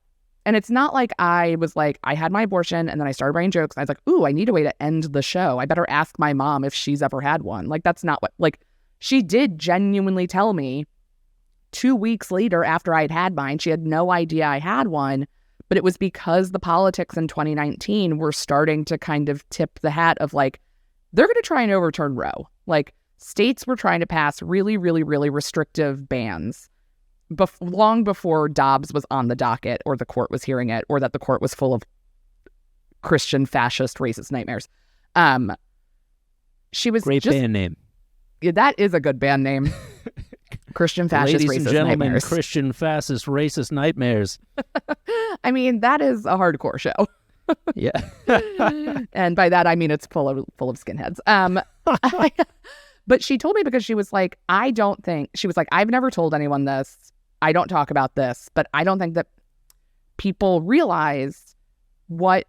and it's not like I was like, I had my abortion and then I started writing jokes. And I was like, ooh, I need a way to end the show. I better ask my mom if she's ever had one. Like, that's not what, like, she did genuinely tell me 2 weeks later after I'd had mine, she had no idea I had one, but it was because the politics in 2019 were starting to kind of tip the hat of like, they're going to try and overturn Roe. Like, states were trying to pass really, really, really restrictive bans long before Dobbs was on the docket or the court was hearing it or that the court was full of Christian fascist racist nightmares. She was great band name. Yeah, that is a good band name. Christian fascist Ladies racist and gentlemen, nightmares. Christian fascist racist nightmares. I mean, that is a hardcore show. Yeah. And by that I mean it's full of skinheads. But she told me because she was like, I've never told anyone this. I don't talk about this, but I don't think that people realize what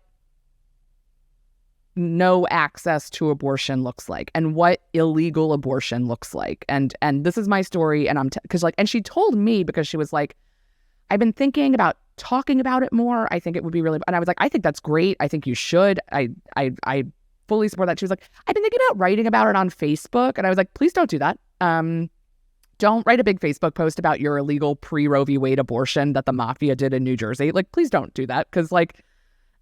no access to abortion looks like and what illegal abortion looks like. And this is my story. And and she told me because she was like, I've been thinking about talking about it more. I think it would be really, and I was like, I think that's great. I think you should. I fully support that. She was like, I've been thinking about writing about it on Facebook. And I was like, please don't do that. Don't write a big Facebook post about your illegal pre-Roe v. Wade abortion that the mafia did in New Jersey. Like, please don't do that. Cause like,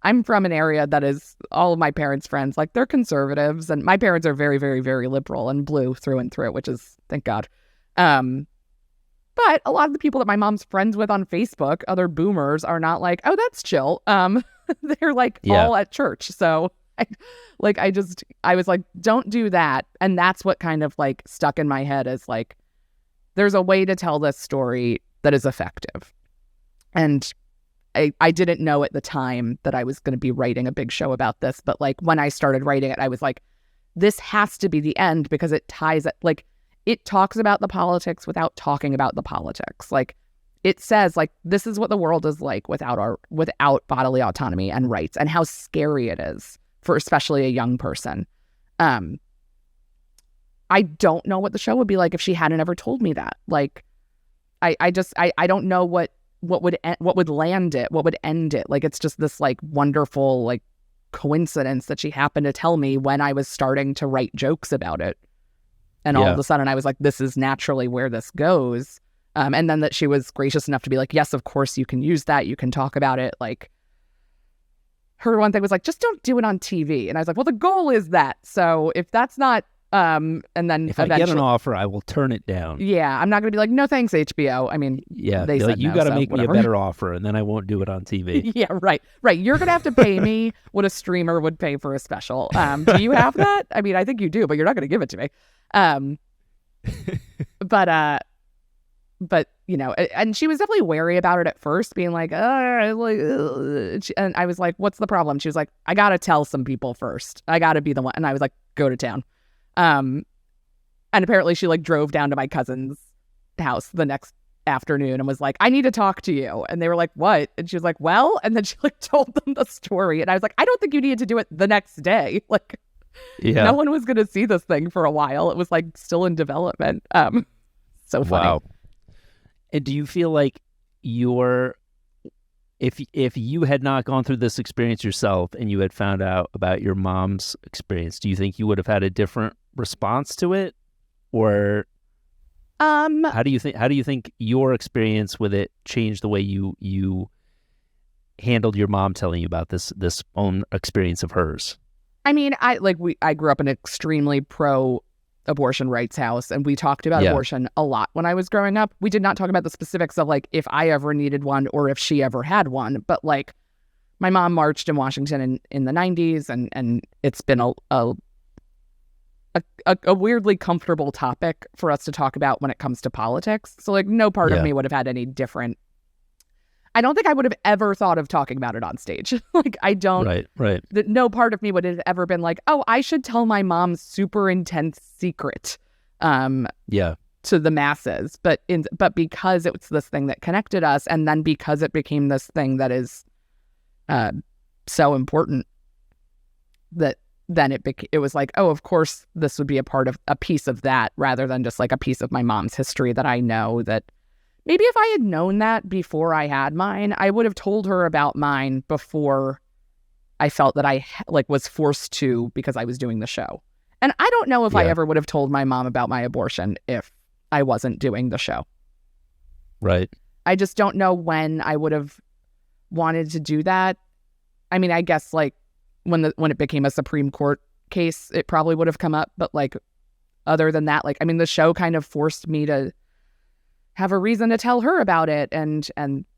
I'm from an area that is all of my parents' friends. Like, they're conservatives and my parents are very, very, very liberal and blue through and through, which is, thank God. But a lot of the people that my mom's friends with on Facebook, other boomers, are not like, oh, that's chill. They're like all at church. So I was like, don't do that. And that's what kind of like stuck in my head is like, there's a way to tell this story that is effective. And I didn't know at the time that I was going to be writing a big show about this. But like when I started writing it, I was like, this has to be the end because it ties it, like, it talks about the politics without talking about the politics. Like, it says, like, this is what the world is like without bodily autonomy and rights and how scary it is for especially a young person. I don't know what the show would be like if she hadn't ever told me that. Like, I don't know what would land it, what would end it. Like, it's just this like wonderful like coincidence that she happened to tell me when I was starting to write jokes about it. And all of a sudden I was like, this is naturally where this goes. And then that she was gracious enough to be like, yes, of course you can use that. You can talk about it. Like, her one thing was like, just don't do it on TV. And I was like, well, the goal is that. So if that's not, and then if I get an offer, I will turn it down. Yeah. I'm not going to be like, no, thanks, HBO. I mean, they said like, you no, got to so make whatever. me a better offer and then I won't do it on TV. Yeah, right. You're going to have to pay me what a streamer would pay for a special. Do you have that? I mean, I think you do, but you're not going to give it to me. But you know, and she was definitely wary about it at first, being like, and I was like, what's the problem? She was like, I got to tell some people first. I got to be the one. And I was like, go to town. And apparently she like drove down to my cousin's house the next afternoon and was like, I need to talk to you. And they were like, what? And she was like, well, and then she like told them the story. And I was like, I don't think you needed to do it the next day. Like, no one was going to see this thing for a while. It was like still in development. So funny. Wow. And do you feel like if you had not gone through this experience yourself and you had found out about your mom's experience, do you think you would have had a different response to it? Or how do you think your experience with it changed the way you handled your mom telling you about this own experience of hers? I mean, I grew up in an extremely pro-abortion rights house, and we talked about abortion a lot when I was growing up. We did not talk about the specifics of like if I ever needed one or if she ever had one, but like my mom marched in Washington in the 90s, and it's been a weirdly comfortable topic for us to talk about when it comes to politics. So like no part of me would have had any different. I don't think I would have ever thought of talking about it on stage. Like, I don't. Right. No part of me would have ever been like, oh, I should tell my mom's super intense secret to the masses. But because it was this thing that connected us, and then because it became this thing that is so important, that then it was like, oh, of course, this would be a piece of that, rather than just like a piece of my mom's history that I know that maybe if I had known that before I had mine, I would have told her about mine before I felt that I like was forced to because I was doing the show. And I don't know if I ever would have told my mom about my abortion if I wasn't doing the show. Right. I just don't know when I would have wanted to do that. I mean, I guess like when it became a Supreme Court case, it probably would have come up. But like other than that, like, I mean, the show kind of forced me to have a reason to tell her about it. And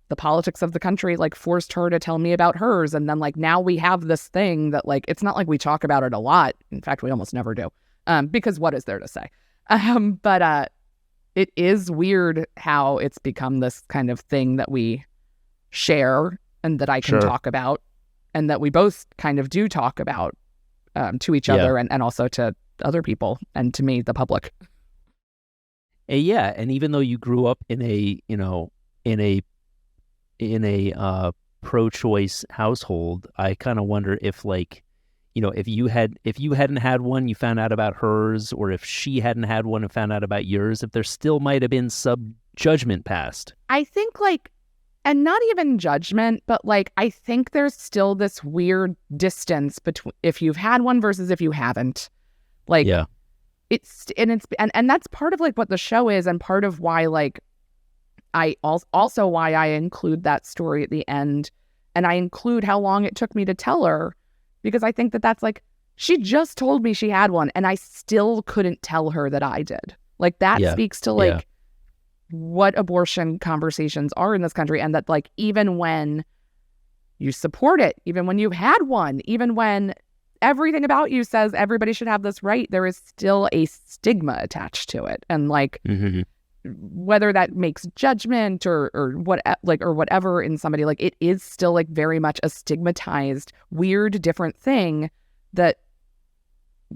the politics of the country like forced her to tell me about hers. And then like now we have this thing that like, it's not like we talk about it a lot. In fact, we almost never do. Because what is there to say? But it is weird how it's become this kind of thing that we share and that I can talk about and that we both kind of do talk about to each other and also to other people and to me, the public. Yeah. And even though you grew up in a, pro-choice household, I kind of wonder if like, if you hadn't had one, you found out about hers, or if she hadn't had one and found out about yours, if there still might have been some judgment passed. I think like, and not even judgment, but like, I think there's still this weird distance between if you've had one versus if you haven't. Like, it's that's part of like what the show is, and part of why like I also why I include that story at the end, and I include how long it took me to tell her. Because I think that that's like, she just told me she had one and I still couldn't tell her that I did. Like that speaks to like what abortion conversations are in this country. And that like, even when you support it, even when you've had one, even when everything about you says everybody should have this right, there is still a stigma attached to it. And like, whether that makes judgment or what like or whatever in somebody, like it is still like very much a stigmatized, weird, different thing that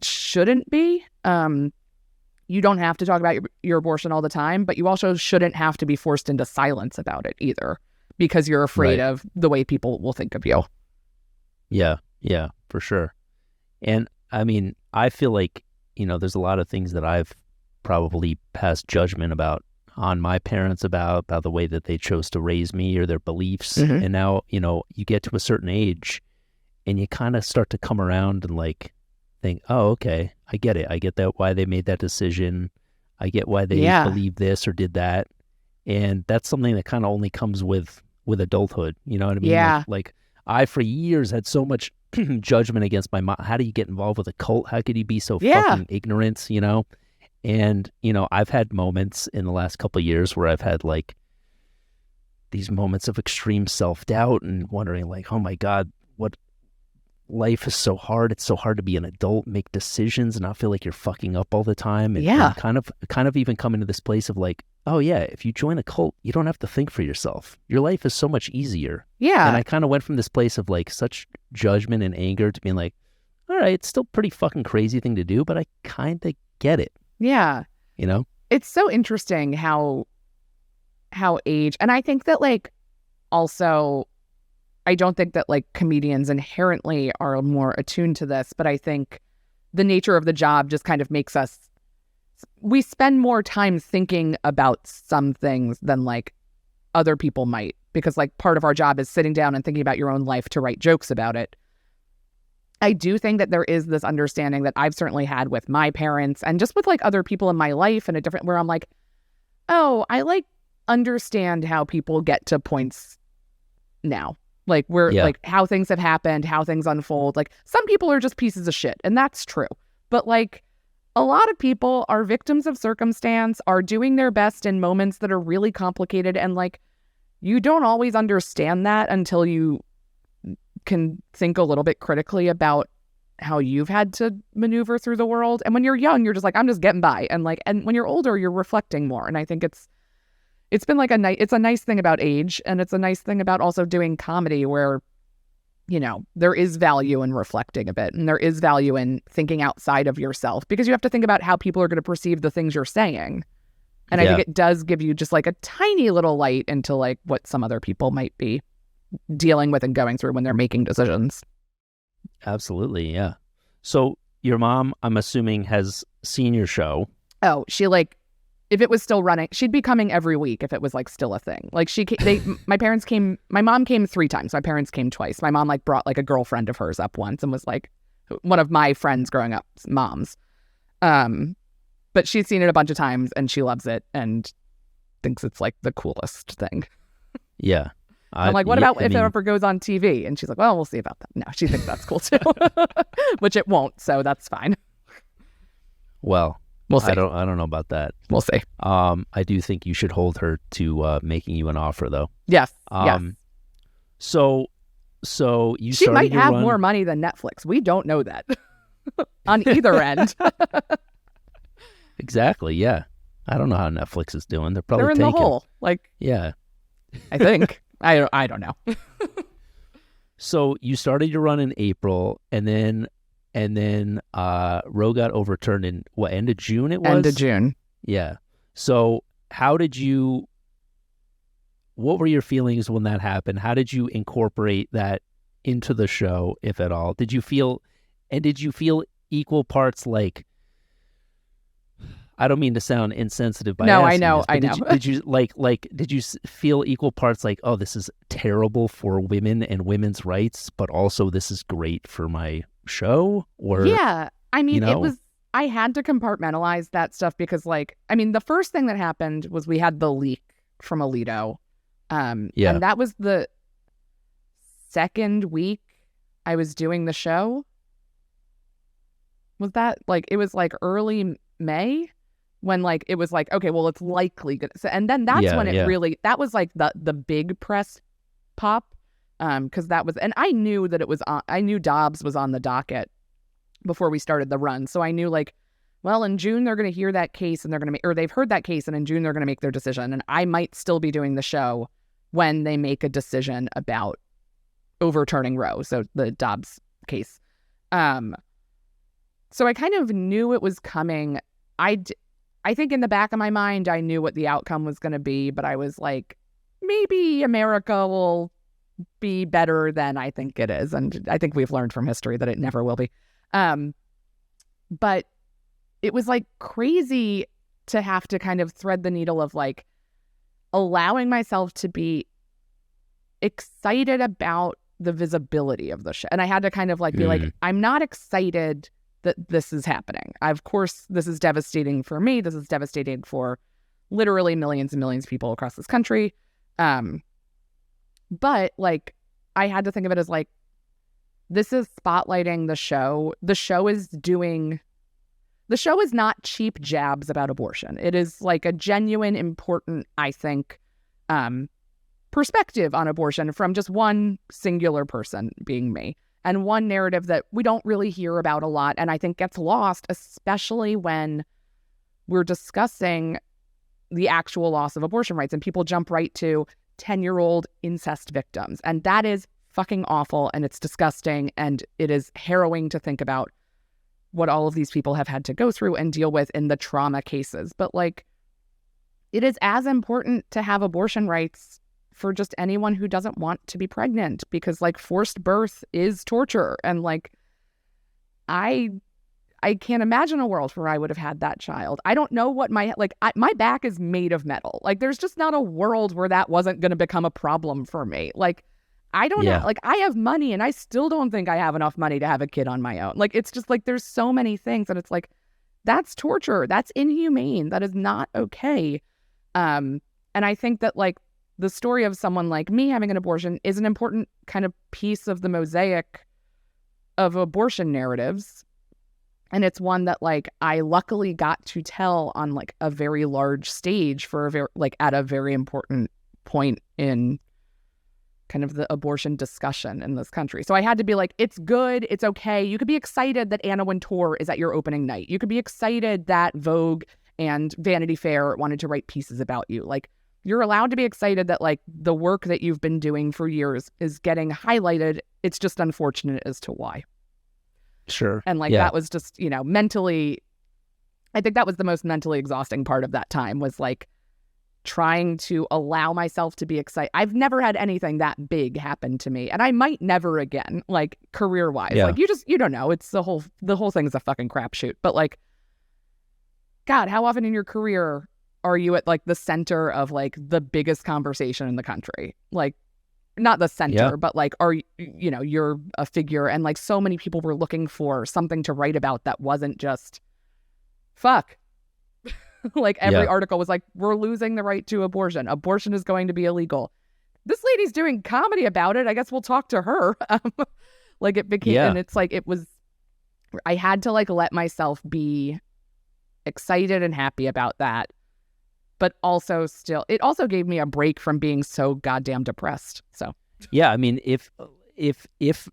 shouldn't be. You don't have to talk about your abortion all the time, but you also shouldn't have to be forced into silence about it either because you're afraid of the way people will think of you. Yeah, for sure. And I mean, I feel like, there's a lot of things that I've probably passed judgment about on my parents about the way that they chose to raise me or their beliefs. And now, you get to a certain age and you kind of start to come around and like think, oh, okay, I get it. I get that why they made that decision. I get why they believe this or did that. And that's something that kind of only comes with adulthood. You know what I mean? Yeah. Like I, for years, had so much judgment against my mom. How do you get involved with a cult? How could you be so fucking ignorant, And, I've had moments in the last couple of years where I've had like these moments of extreme self-doubt and wondering like, oh my God, what life is so hard. It's so hard to be an adult, make decisions and not feel like you're fucking up all the time. And kind of even come into this place of like, oh yeah, if you join a cult, you don't have to think for yourself. Your life is so much easier. Yeah. And I kind of went from this place of like such judgment and anger to being like, all right, it's still pretty fucking crazy thing to do, but I kind of get it. Yeah. It's so interesting how age, and I think that like also, I don't think that like comedians inherently are more attuned to this, but I think the nature of the job just kind of makes we spend more time thinking about some things than like other people might, because like part of our job is sitting down and thinking about your own life to write jokes about it. I do think that there is this understanding that I've certainly had with my parents and just with like other people in my life and where I'm like, oh, I like understand how people get to points now. Like like how things have happened, how things unfold. Like some people are just pieces of shit, and that's true. But like a lot of people are victims of circumstance, are doing their best in moments that are really complicated. And like, you don't always understand that until you can think a little bit critically about how you've had to maneuver through the world. And when you're young, you're just like, I'm just getting by. And when you're older, you're reflecting more. And I think it's been like it's a nice thing about age. And it's a nice thing about also doing comedy where, there is value in reflecting a bit. And there is value in thinking outside of yourself, because you have to think about how people are going to perceive the things you're saying. And I think it does give you just like a tiny little light into like what some other people might be dealing with and going through when they're making decisions. Absolutely, yeah. So your mom, I'm assuming, has seen your show. Oh, she like if it was still running, she'd be coming every week if it was like still a thing. Like my mom came 3 times. My parents came twice. My mom like brought like a girlfriend of hers up once and was like one of my friends growing up, moms. But she's seen it a bunch of times and she loves it and thinks it's like the coolest thing. Yeah. I'm like, what about if it ever goes on TV? And she's like, well, we'll see about that. No, she thinks that's cool too, which it won't. So that's fine. Well, we'll see. I don't know about that. We'll see. I do think you should hold her to making you an offer, though. Yes. Yes. So she might have more money than Netflix. We don't know that on either end. Exactly. Yeah. I don't know how Netflix is doing. They're in tanking. The hole. Like, yeah. I think. I don't know. So you started your run in April, and then Roe got overturned in what, end of June? It was end of June. Yeah. So what were your feelings when that happened? How did you incorporate that into the show, if at all? Did you feel equal parts like? I don't mean to sound insensitive by no, asking I know, this, I know. Did you feel equal parts like, oh, this is terrible for women and women's rights, but also this is great for my show? Or yeah, I mean, it was. I had to compartmentalize that stuff because, like, I mean, the first thing that happened was we had the leak from Alito, and that was the second week I was doing the show. Was that like it was like early May? When like it was like, okay, well, it's likely good. So, and then that's when it really, that was like the big press pop, because that was, and I knew that it was on, I knew Dobbs was on the docket before we started the run. So I knew like, well, in June they're going to hear that case and they're going to make, or they've heard that case and in June they're going to make their decision. And I might still be doing the show when they make a decision about overturning Roe. So the Dobbs case. So I kind of knew it was coming. I think in the back of my mind, I knew what the outcome was going to be, but I was like, maybe America will be better than I think it is. And I think we've learned from history that it never will be. But it was like crazy to have to kind of thread the needle of like allowing myself to be excited about the visibility of the show. And I had to kind of like be like, I'm not excited that this is happening. Of course, this is devastating for me. This is devastating for literally millions and millions of people across this country. But like, I had to think of it as like, this is spotlighting the show. The show is not cheap jabs about abortion. It is like a genuine, important, I think, perspective on abortion from just one singular person, being me. And one narrative that we don't really hear about a lot, and I think gets lost, especially when we're discussing the actual loss of abortion rights. And people jump right to 10-year-old incest victims. And that is fucking awful, and it's disgusting, and it is harrowing to think about what all of these people have had to go through and deal with in the trauma cases. But, like, it is as important to have abortion rights for just anyone who doesn't want to be pregnant, because like forced birth is torture. And like, I can't imagine a world where I would have had that child. I don't know what my back is made of metal. Like, there's just not a world where that wasn't going to become a problem for me. Like, I don't know. Like, I have money and I still don't think I have enough money to have a kid on my own. Like, it's just like, there's so many things and it's like, that's torture. That's inhumane. That is not okay. And I think that like, the story of someone like me having an abortion is an important kind of piece of the mosaic of abortion narratives. And it's one that like I luckily got to tell on like a very large stage for a very like at a very important point in kind of the abortion discussion in this country. So I had to be like, it's good, it's okay. You could be excited that Anna Wintour is at your opening night. You could be excited that Vogue and Vanity Fair wanted to write pieces about you. Like, you're allowed to be excited that like the work that you've been doing for years is getting highlighted. It's just unfortunate as to why. Sure. And like, that was just, you know, mentally, I think that was the most mentally exhausting part of that time, was like trying to allow myself to be excited. I've never had anything that big happen to me, and I might never again, like career wise. Like you don't know. It's the whole thing is a fucking crapshoot. But like, God, how often in your career are you at like the center of like the biggest conversation in the country? Like, not the center, but like, are you know, you're a figure, and like so many people were looking for something to write about that wasn't just fuck. Like every article was like, we're losing the right to abortion. Abortion is going to be illegal. This lady's doing comedy about it. I guess we'll talk to her. Like it became, and it's like, I had to like let myself be excited and happy about that. But also still, it also gave me a break from being so goddamn depressed. So yeah, I mean, if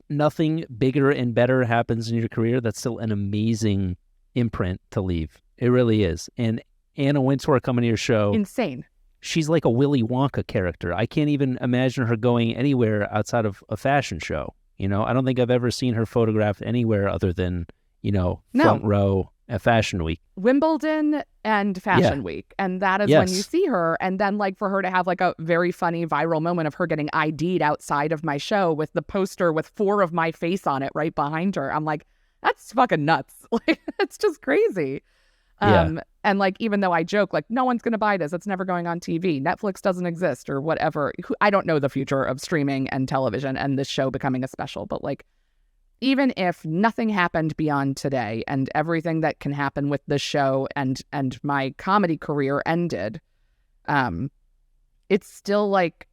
nothing bigger and better happens in your career, that's still an amazing imprint to leave. It really is. And Anna Wintour coming to your show, insane. She's like a Willy Wonka character. I can't even imagine her going anywhere outside of a fashion show. You know, I don't think I've ever seen her photographed anywhere other than, you know, front row at Fashion Week. Wimbledon and Fashion Week. And that is when you see her. And then like for her to have like a very funny viral moment of her getting ID'd outside of my show with the poster with 4 of my face on it right behind her. I'm like, that's fucking nuts. Like, it's just crazy. And like, even though I joke, like, no one's going to buy this, it's never going on TV. Netflix doesn't exist or whatever. I don't know the future of streaming and television and this show becoming a special, but like, even if nothing happened beyond today and everything that can happen with this show and my comedy career ended, it's still like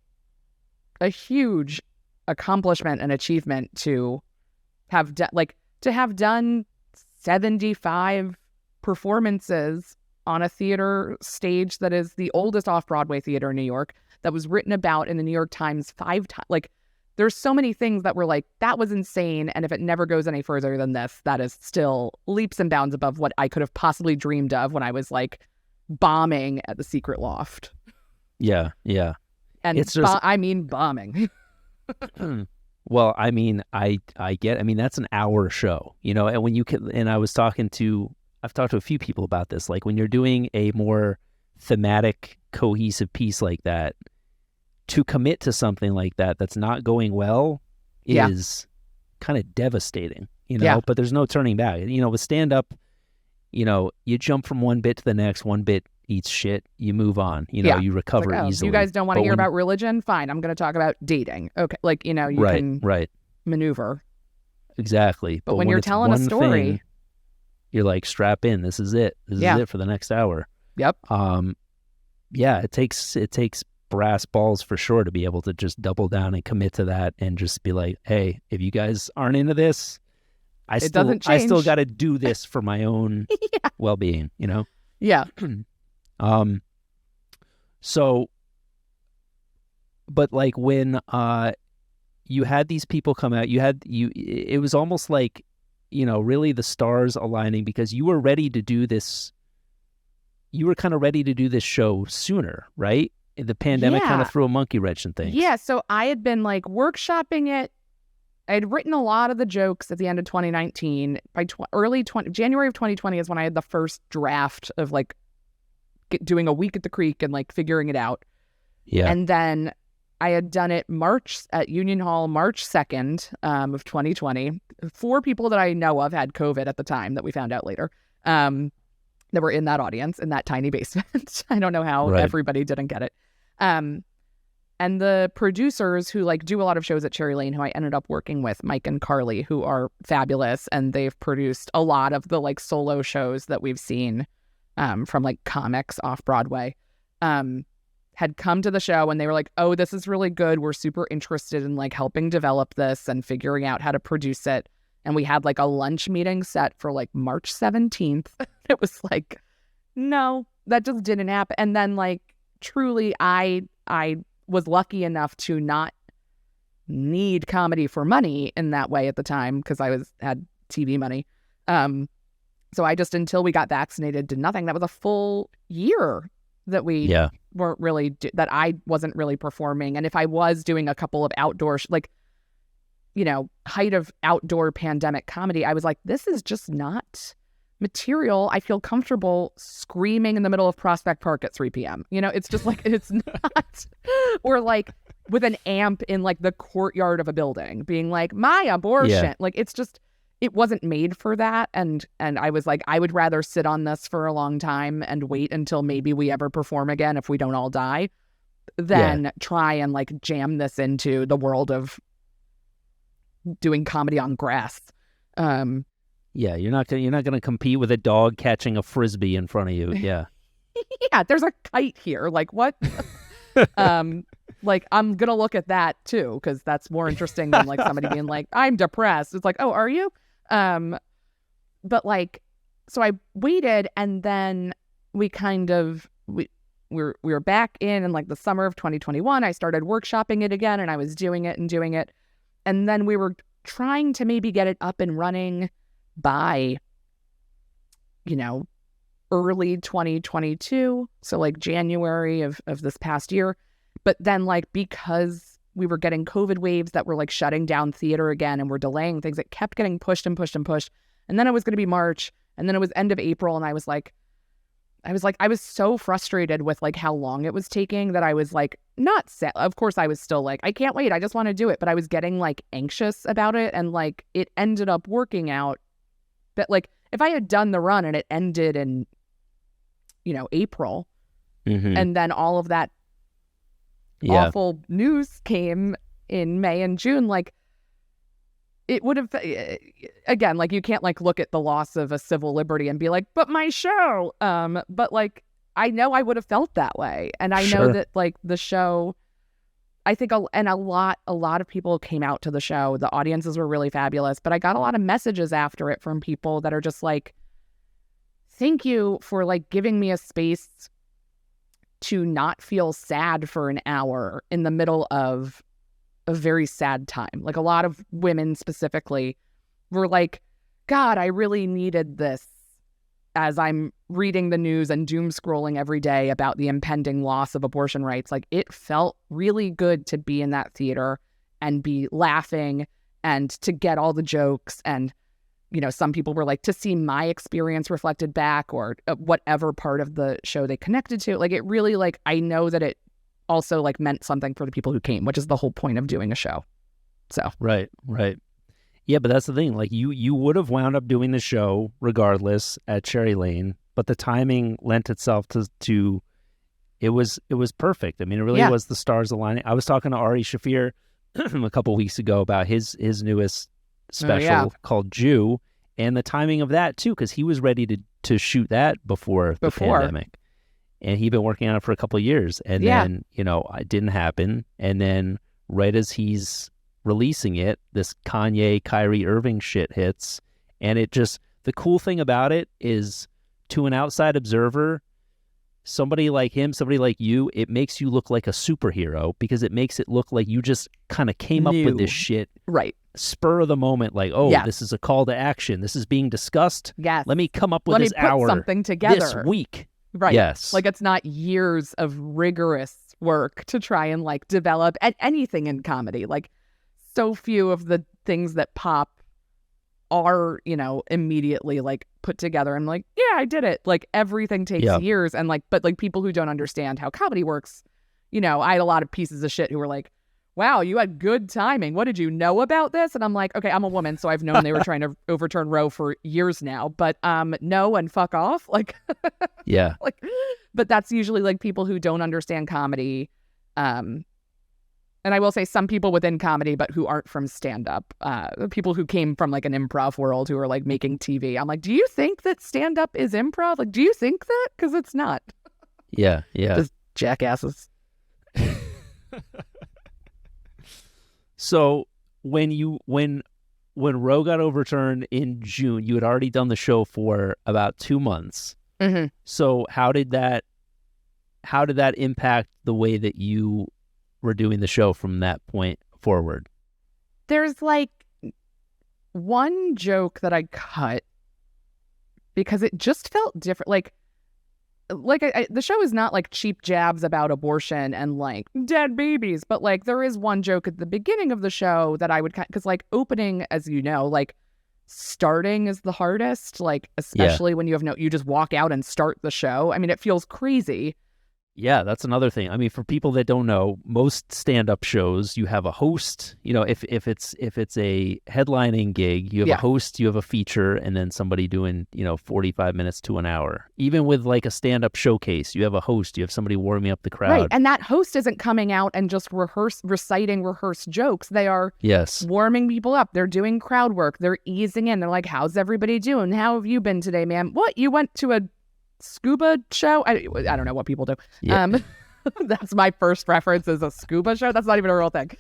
a huge accomplishment and achievement to have done 75 performances on a theater stage that is the oldest off-Broadway theater in New York, that was written about in the New York Times 5 times. Like, there's so many things that were like, that was insane. And if it never goes any further than this, that is still leaps and bounds above what I could have possibly dreamed of when I was like bombing at the Secret Loft. Yeah, yeah. And it's just... I mean bombing. Well, I mean, I mean, that's an hour show, you know, and when you can, and I've talked to a few people about this, like when you're doing a more thematic, cohesive piece like that, to commit to something like that that's not going well is kind of devastating, you know, but there's no turning back. You know, with stand-up, you know, you jump from one bit to the next, one bit eats shit, you move on, you know, you recover easily. You guys don't want to hear about religion? Fine, I'm going to talk about dating. Okay, like, you know, you can maneuver. Exactly. But when you're telling a story, you're like, strap in, this is it. This is it for the next hour. Yep. Yeah, it takes brass balls for sure to be able to just double down and commit to that and just be like, hey, if you guys aren't into this, I still got to do this for my own well-being, you know? Yeah. So, but like when you had these people come out, it was almost like, you know, really the stars aligning, because you were ready to do this. You were kind of ready to do this show sooner, right? The pandemic kind of threw a monkey wrench in things. Yeah, so I had been like workshopping it. I had written a lot of the jokes at the end of 2019. By January of 2020 is when I had the first draft of like doing a week at the Creek and like figuring it out. Yeah. And then I had done it at Union Hall, March 2nd of 2020. 4 people that I know of had COVID at the time that we found out later. That were in that audience, in that tiny basement. I don't know how everybody didn't get it. And the producers who like do a lot of shows at Cherry Lane, who I ended up working with, Mike and Carly, who are fabulous, and they've produced a lot of the like solo shows that we've seen from like comics off-Broadway, had come to the show and they were like, oh, this is really good. We're super interested in like helping develop this and figuring out how to produce it. And we had like a lunch meeting set for like March 17th. It was like, no, that just didn't happen. And then like, truly, I was lucky enough to not need comedy for money in that way at the time, because I had TV money. So I just, until we got vaccinated, did nothing. That was a full year that we weren't really, that I wasn't really performing. And if I was doing a couple of outdoor, like, you know, height of outdoor pandemic comedy, I was like, this is just not material I feel comfortable screaming in the middle of Prospect Park at 3 p.m. You know, it's just like, it's not, or like with an amp in like the courtyard of a building being like, my abortion. Like, it's just, it wasn't made for that. And I was like, I would rather sit on this for a long time and wait until maybe we ever perform again if we don't all die than try and like jam this into the world of doing comedy on grass. Yeah, you're not gonna compete with a dog catching a frisbee in front of you. Yeah. Yeah, there's a kite here. Like what? Like I'm gonna look at that too, because that's more interesting than like somebody being like, I'm depressed. It's like, oh, are you? But like, so I waited, and then we were back in like the summer of 2021. I started workshopping it again, and I was doing it, and then we were trying to maybe get it up and running by, early 2022, so like January of this past year. But then like because we were getting COVID waves that were like shutting down theater again and were delaying things, it kept getting pushed and pushed and pushed. And then it was going to be March, and then it was end of April, and I was so frustrated with like how long it was taking that I was like not sad. Of course I was still like, I can't wait, I just want to do it, but I was getting like anxious about it. And like it ended up working out. But like if I had done the run and it ended in April, and then all of that awful news came in May and June, like it would have, again, like you can't like look at the loss of a civil liberty and be like, but my show, but like I know I would have felt that way. And I know that like the show, I think, and a lot of people came out to the show. The audiences were really fabulous, but I got a lot of messages after it from people that are just like, thank you for like giving me a space to not feel sad for an hour in the middle of a very sad time. Like a lot of women specifically were like, God, I really needed this as I'm reading the news and doom scrolling every day about the impending loss of abortion rights. Like it felt really good to be in that theater and be laughing and to get all the jokes. And, some people were like, to see my experience reflected back, or whatever part of the show they connected to. Like it really, like, I know that it also like meant something for the people who came, which is the whole point of doing a show. So right. Yeah, but that's the thing. Like you would have wound up doing the show regardless at Cherry Lane, but the timing lent itself to it was perfect. I mean, it really was the stars aligning. I was talking to Ari Shafir a couple weeks ago about his newest special called Jew, and the timing of that too, because he was ready to shoot that before the pandemic, and he'd been working on it for a couple of years, and then it didn't happen, and then right as he's releasing it, this Kanye Kyrie Irving shit hits, and it just, the cool thing about it is, to an outside observer, somebody like him, somebody like you, it makes you look like a superhero, because it makes it look like you just kind of came up with this shit spur of the moment, like, this is a call to action, this is being discussed, let me come up with this hour, something together this week. Yes, like it's not years of rigorous work to try and like develop anything in comedy. Like so few of the things that pop are, immediately like put together and like, yeah, I did it. Like everything takes years, and like, but like people who don't understand how comedy works, I had a lot of pieces of shit who were like, wow, you had good timing. What did you know about this? And I'm like, okay, I'm a woman, so I've known they were trying to overturn Roe for years now, but no, and fuck off. Like, like, but that's usually like people who don't understand comedy. And I will say some people within comedy, but who aren't from stand-up, people who came from like an improv world who are like making TV. I'm like, do you think that stand-up is improv? Like, do you think that? Because it's not. Yeah. Just jackasses. So when Roe got overturned in June, you had already done the show for about 2 months. Mm-hmm. So how did that impact the way that you were doing the show from that point forward? There's like one joke that I cut because it just felt different. Like the show is not like cheap jabs about abortion and like dead babies, but like there is one joke at the beginning of the show that I would cut, because like opening, as you know, like starting is the hardest, like especially when you have you just walk out and start the show. I mean, it feels crazy. Yeah, that's another thing. I mean, for people that don't know, most stand-up shows, you have a host. You know, if it's a headlining gig, you have a host, you have a feature, and then somebody doing, 45 minutes to an hour. Even with like a stand-up showcase, you have a host, you have somebody warming up the crowd. Right, and that host isn't coming out and just reciting rehearsed jokes. They are warming people up. They're doing crowd work. They're easing in. They're like, "How's everybody doing? How have you been today, ma'am? What, you went to a scuba show?" I don't know what people do. Yeah. That's my first reference, is a scuba show. That's not even a real thing.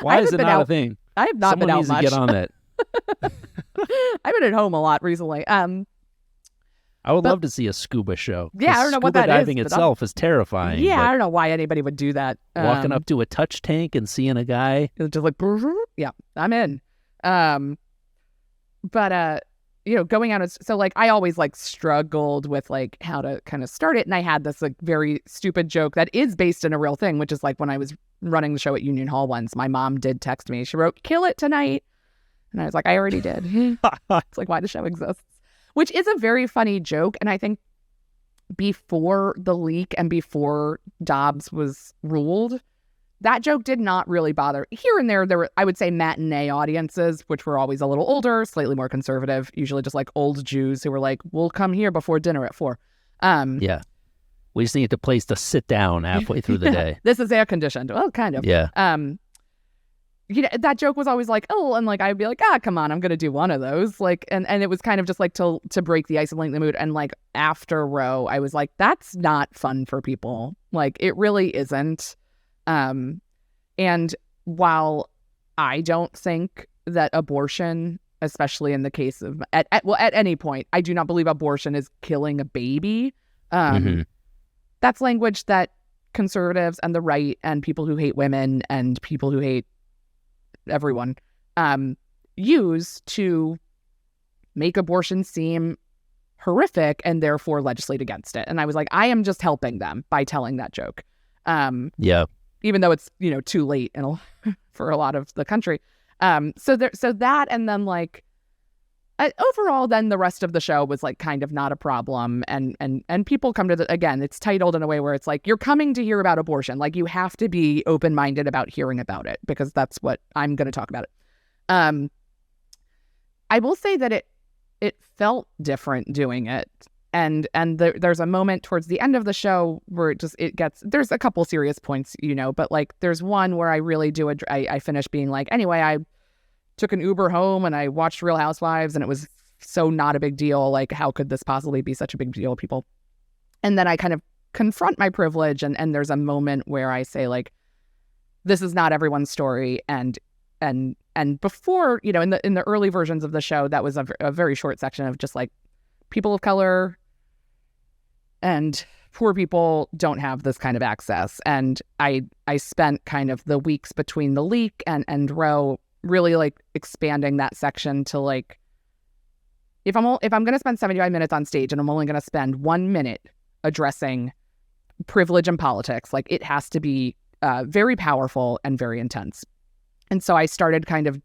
Why is it not a thing? I have not been out much. Someone needs to get on that. I've been at home a lot recently. I would love to see a scuba show. Yeah, I don't know what that is. Scuba diving itself is terrifying. Yeah, I don't know why anybody would do that. Walking up to a touch tank and seeing a guy. Just like, yeah, I'm in. But going out, so like I always like struggled with like how to kind of start it, and I had this like very stupid joke that is based in a real thing, which is like when I was running the show at Union Hall once, my mom did text me. She wrote, "Kill it tonight," and I was like, "I already did." It's like, why the show exists, which is a very funny joke, and I think before the leak and before Dobbs was ruled, that joke did not really bother. Here and there were, I would say, matinee audiences, which were always a little older, slightly more conservative, usually just like old Jews who were like, "We'll come here before dinner at 4." Yeah. We just need a place to sit down halfway through the day. This is air conditioned. Well, kind of. Yeah. That joke was always like, "Oh," and like I'd be like, come on, I'm gonna do one of those. Like, and it was kind of just like to break the ice and lighten the mood. And like after Roe, I was like, that's not fun for people. Like, it really isn't. And while I don't think that abortion, especially in the case of at any point, I do not believe abortion is killing a baby. That's language that conservatives and the right and people who hate women and people who hate everyone use to make abortion seem horrific and therefore legislate against it. And I was like, I am just helping them by telling that joke. Even though it's, too late for a lot of the country. So that, and then like overall, then the rest of the show was like kind of not a problem. And people come to again, it's titled in a way where it's like, you're coming to hear about abortion. Like, you have to be open-minded about hearing about it, because that's what I'm going to talk about it. I will say that it felt different doing it. And there's a moment towards the end of the show where there's a couple serious points, but like there's one where I really do, I finish being like, anyway, I took an Uber home and I watched Real Housewives and it was so not a big deal. Like, how could this possibly be such a big deal, people? And then I kind of confront my privilege, and there's a moment where I say like, this is not everyone's story. And before, in the early versions of the show, that was a very short section of just like, people of color and poor people don't have this kind of access. And I spent kind of the weeks between the leak and Roe really like expanding that section to like, if I'm going to spend 75 minutes on stage and I'm only going to spend 1 minute addressing privilege and politics, like it has to be very powerful and very intense. And so I started kind of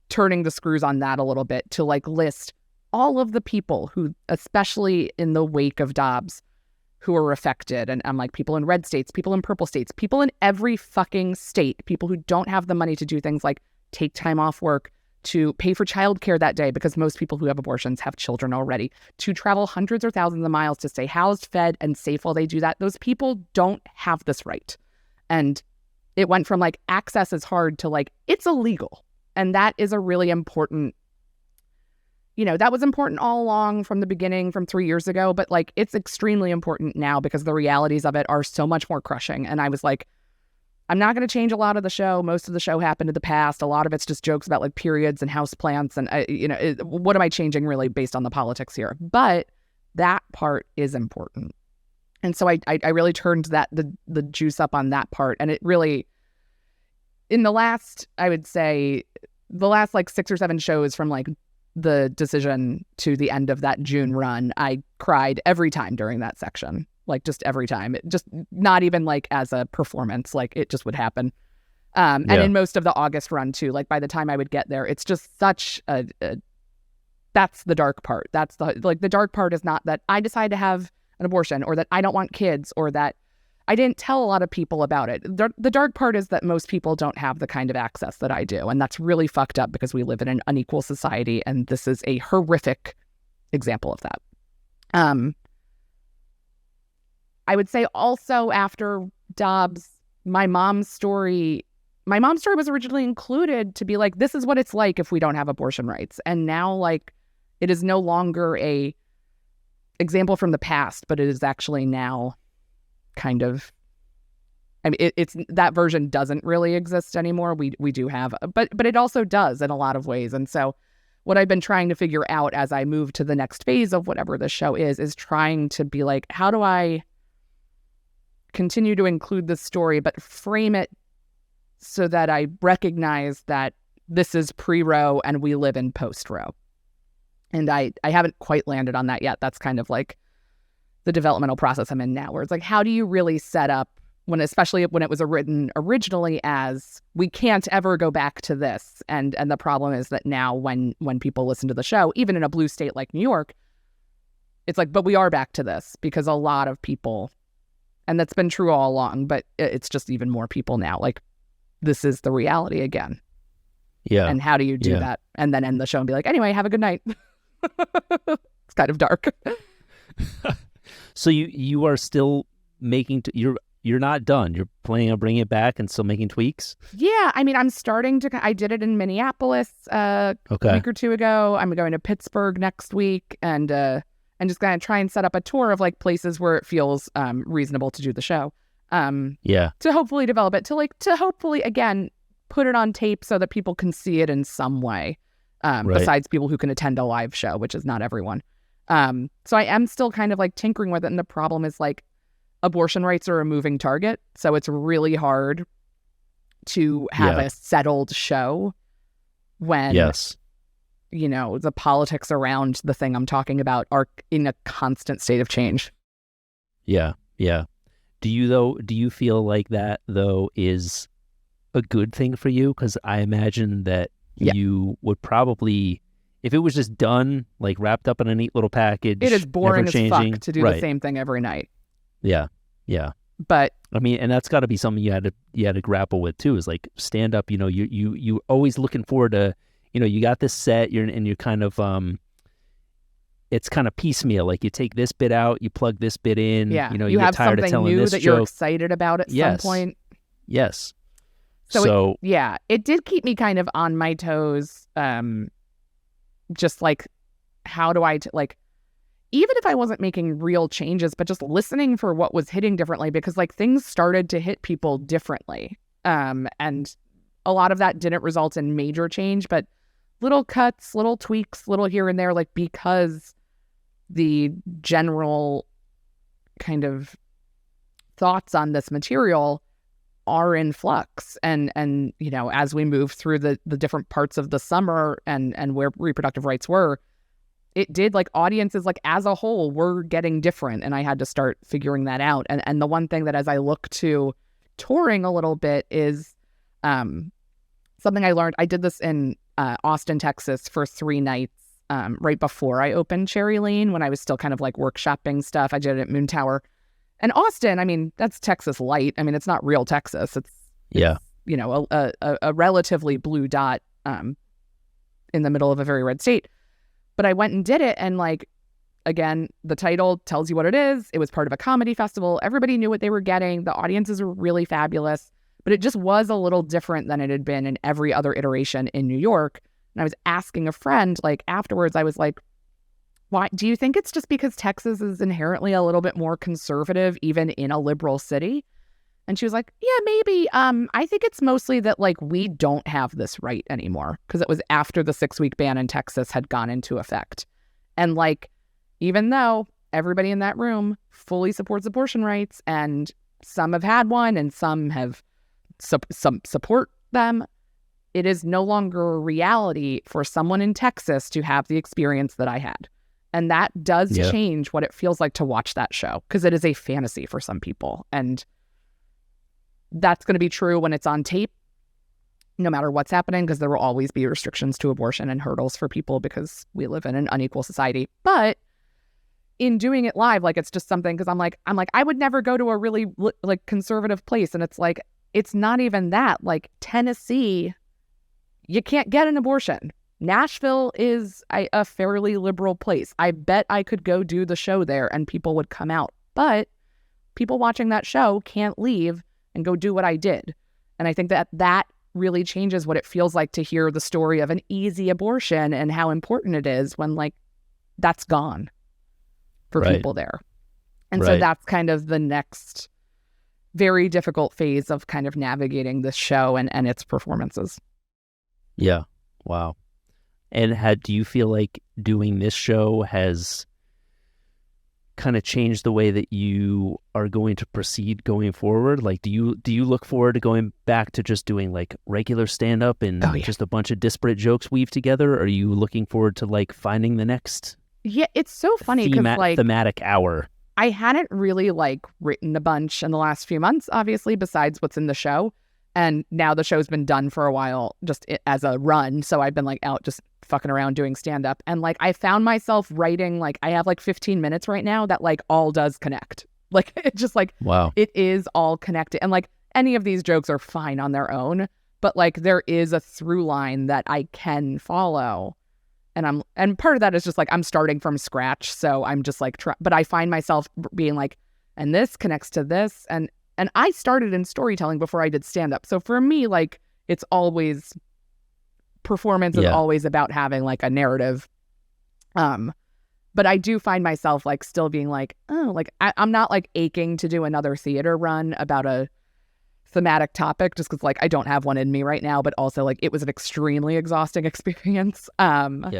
turning the screws on that a little bit to like list all of the people who, especially in the wake of Dobbs, who are affected. And I'm like, people in red states, people in purple states, people in every fucking state, people who don't have the money to do things like take time off work, to pay for childcare that day, because most people who have abortions have children already, to travel hundreds or thousands of miles to stay housed, fed, and safe while they do that. Those people don't have this right. And it went from like access is hard to like, it's illegal. And that is a really important, that was important all along from the beginning, from 3 years ago, but like it's extremely important now because the realities of it are so much more crushing. And I was like, I'm not going to change a lot of the show. Most of the show happened in the past. A lot of it's just jokes about like periods and houseplants. And, what am I changing really based on the politics here? But that part is important. And so I really turned the juice up on that part. And it really, in the last, I would say, the last like 6 or 7 shows from like the decision to the end of that June run, I cried every time during that section. Like just every time. It just not even like as a performance, like it just would happen. And in most of the August run too, like by the time I would get there, it's just such that's the dark part. That's the dark part is not that I decided to have an abortion, or that I don't want kids, or that I didn't tell a lot of people about it. The dark part is that most people don't have the kind of access that I do. And that's really fucked up because we live in an unequal society. And this is a horrific example of that. I would say also after Dobbs, my mom's story was originally included to be like, this is what it's like if we don't have abortion rights. And now, like, it is no longer a example from the past, but it is actually now kind of, I mean, it's that version doesn't really exist anymore. We do have, but it also does in a lot of ways. And so what I've been trying to figure out as I move to the next phase of whatever the show is trying to be like, how do I continue to include this story, but frame it so that I recognize that this is pre-Roe and we live in post-Roe. And I haven't quite landed on that yet. That's kind of like the developmental process I'm in now, where it's like, how do you really set up especially when it was written originally as, we can't ever go back to this. And the problem is that now when people listen to the show, even in a blue state like New York, it's like, but we are back to this, because a lot of people, and that's been true all along, but it's just even more people now, like, this is the reality again. Yeah. And how do you do that? And then end the show and be like, anyway, have a good night. It's kind of dark. So you are still making, you're not done. You're planning on bringing it back and still making tweaks? Yeah. I mean, I'm starting to, I did it in Minneapolis a week or two ago. I'm going to Pittsburgh next week, and just going to try and set up a tour of like places where it feels reasonable to do the show. To hopefully develop it, to hopefully, again, put it on tape so that people can see it in some way, besides people who can attend a live show, which is not everyone. So I am still kind of like tinkering with it. And the problem is, like, abortion rights are a moving target. So it's really hard to have a settled show when, you know, the politics around the thing I'm talking about are in a constant state of change. Yeah. Yeah. Do you feel like that, though, is a good thing for you? Because I imagine that you would probably, if it was just done, like wrapped up in a neat little package, it is boring as fuck to do the same thing every night. Yeah. Yeah. But I mean, and that's got to be something you had to grapple with too, is like stand up, you know, you always looking forward to, you know, you got this set, you're kind of, it's kind of piecemeal. Like you take this bit out, you plug this bit in. Yeah. You know, you get have tired of telling something new this that joke. You're excited about at some point. Yes. So it did keep me kind of on my toes. Just like, how do I even if I wasn't making real changes, but just listening for what was hitting differently, because like things started to hit people differently. And a lot of that didn't result in major change, but little cuts, little tweaks, little here and there, like, because the general kind of thoughts on this material are in flux. And you know, as we move through the different parts of the summer and where reproductive rights were, it did, like, audiences, like, as a whole, were getting different. And I had to start figuring that out. And the one thing that, as I look to touring a little bit, is something I learned. I did this in Austin, Texas for 3 nights right before I opened Cherry Lane, when I was still kind of like workshopping stuff. I did it at Moon Tower. And Austin, I mean, that's Texas light. I mean, it's not real Texas. It's you know, a relatively blue dot in the middle of a very red state. But I went and did it, and, like, again, the title tells you what it is. It was part of a comedy festival. Everybody knew what they were getting. The audiences were really fabulous, but it just was a little different than it had been in every other iteration in New York. And I was asking a friend, like, afterwards, I was like, why do you think it's just because Texas is inherently a little bit more conservative, even in a liberal city? And she was like, yeah, maybe. I think it's mostly that, like, we don't have this right anymore, because it was after the 6-week ban in Texas had gone into effect. And, like, even though everybody in that room fully supports abortion rights, and some have had one and some have some support them, it is no longer a reality for someone in Texas to have the experience that I had. And that does change what it feels like to watch that show, because it is a fantasy for some people. And that's going to be true when it's on tape, no matter what's happening, because there will always be restrictions to abortion and hurdles for people, because we live in an unequal society. But in doing it live, like it's just something, because I'm like I would never go to a really like conservative place, and it's like it's not even that. Like Tennessee, you can't get an abortion. Nashville is a fairly liberal place. I bet I could go do the show there and people would come out. But people watching that show can't leave and go do what I did. And I think that really changes what it feels like to hear the story of an easy abortion and how important it is when like that's gone for people there. And so that's kind of the next very difficult phase of kind of navigating this show and its performances. Yeah. Wow. And do you feel like doing this show has kind of changed the way that you are going to proceed going forward? Like, do you look forward to going back to just doing like regular stand-up and just a bunch of disparate jokes weaved together? Or are you looking forward to like finding the next it's so funny because like thematic hour? I hadn't really like written a bunch in the last few months, obviously, besides what's in the show. And now the show's been done for a while just as a run. So I've been like out just fucking around doing stand-up. And like I found myself writing, like I have like 15 minutes right now that like all does connect. Like it's just like, wow, it is all connected. And like any of these jokes are fine on their own, but like there is a through line that I can follow. And part of that is just like I'm starting from scratch. So I'm just like, but I find myself being like, and this connects to this. And I started in storytelling before I did stand-up. So for me, like, it's always, performance is always about having, like, a narrative. But I do find myself, like, still being like, oh, like, I'm not, like, aching to do another theater run about a thematic topic just because, like, I don't have one in me right now. But also, like, it was an extremely exhausting experience. But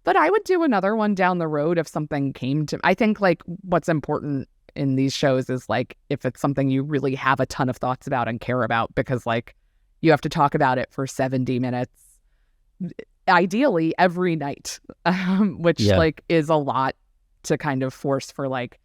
I would do another one down the road if something came to... I think, like, what's important in these shows is like if it's something you really have a ton of thoughts about and care about, because like you have to talk about it for 70 minutes ideally every night, which like is a lot to kind of force for like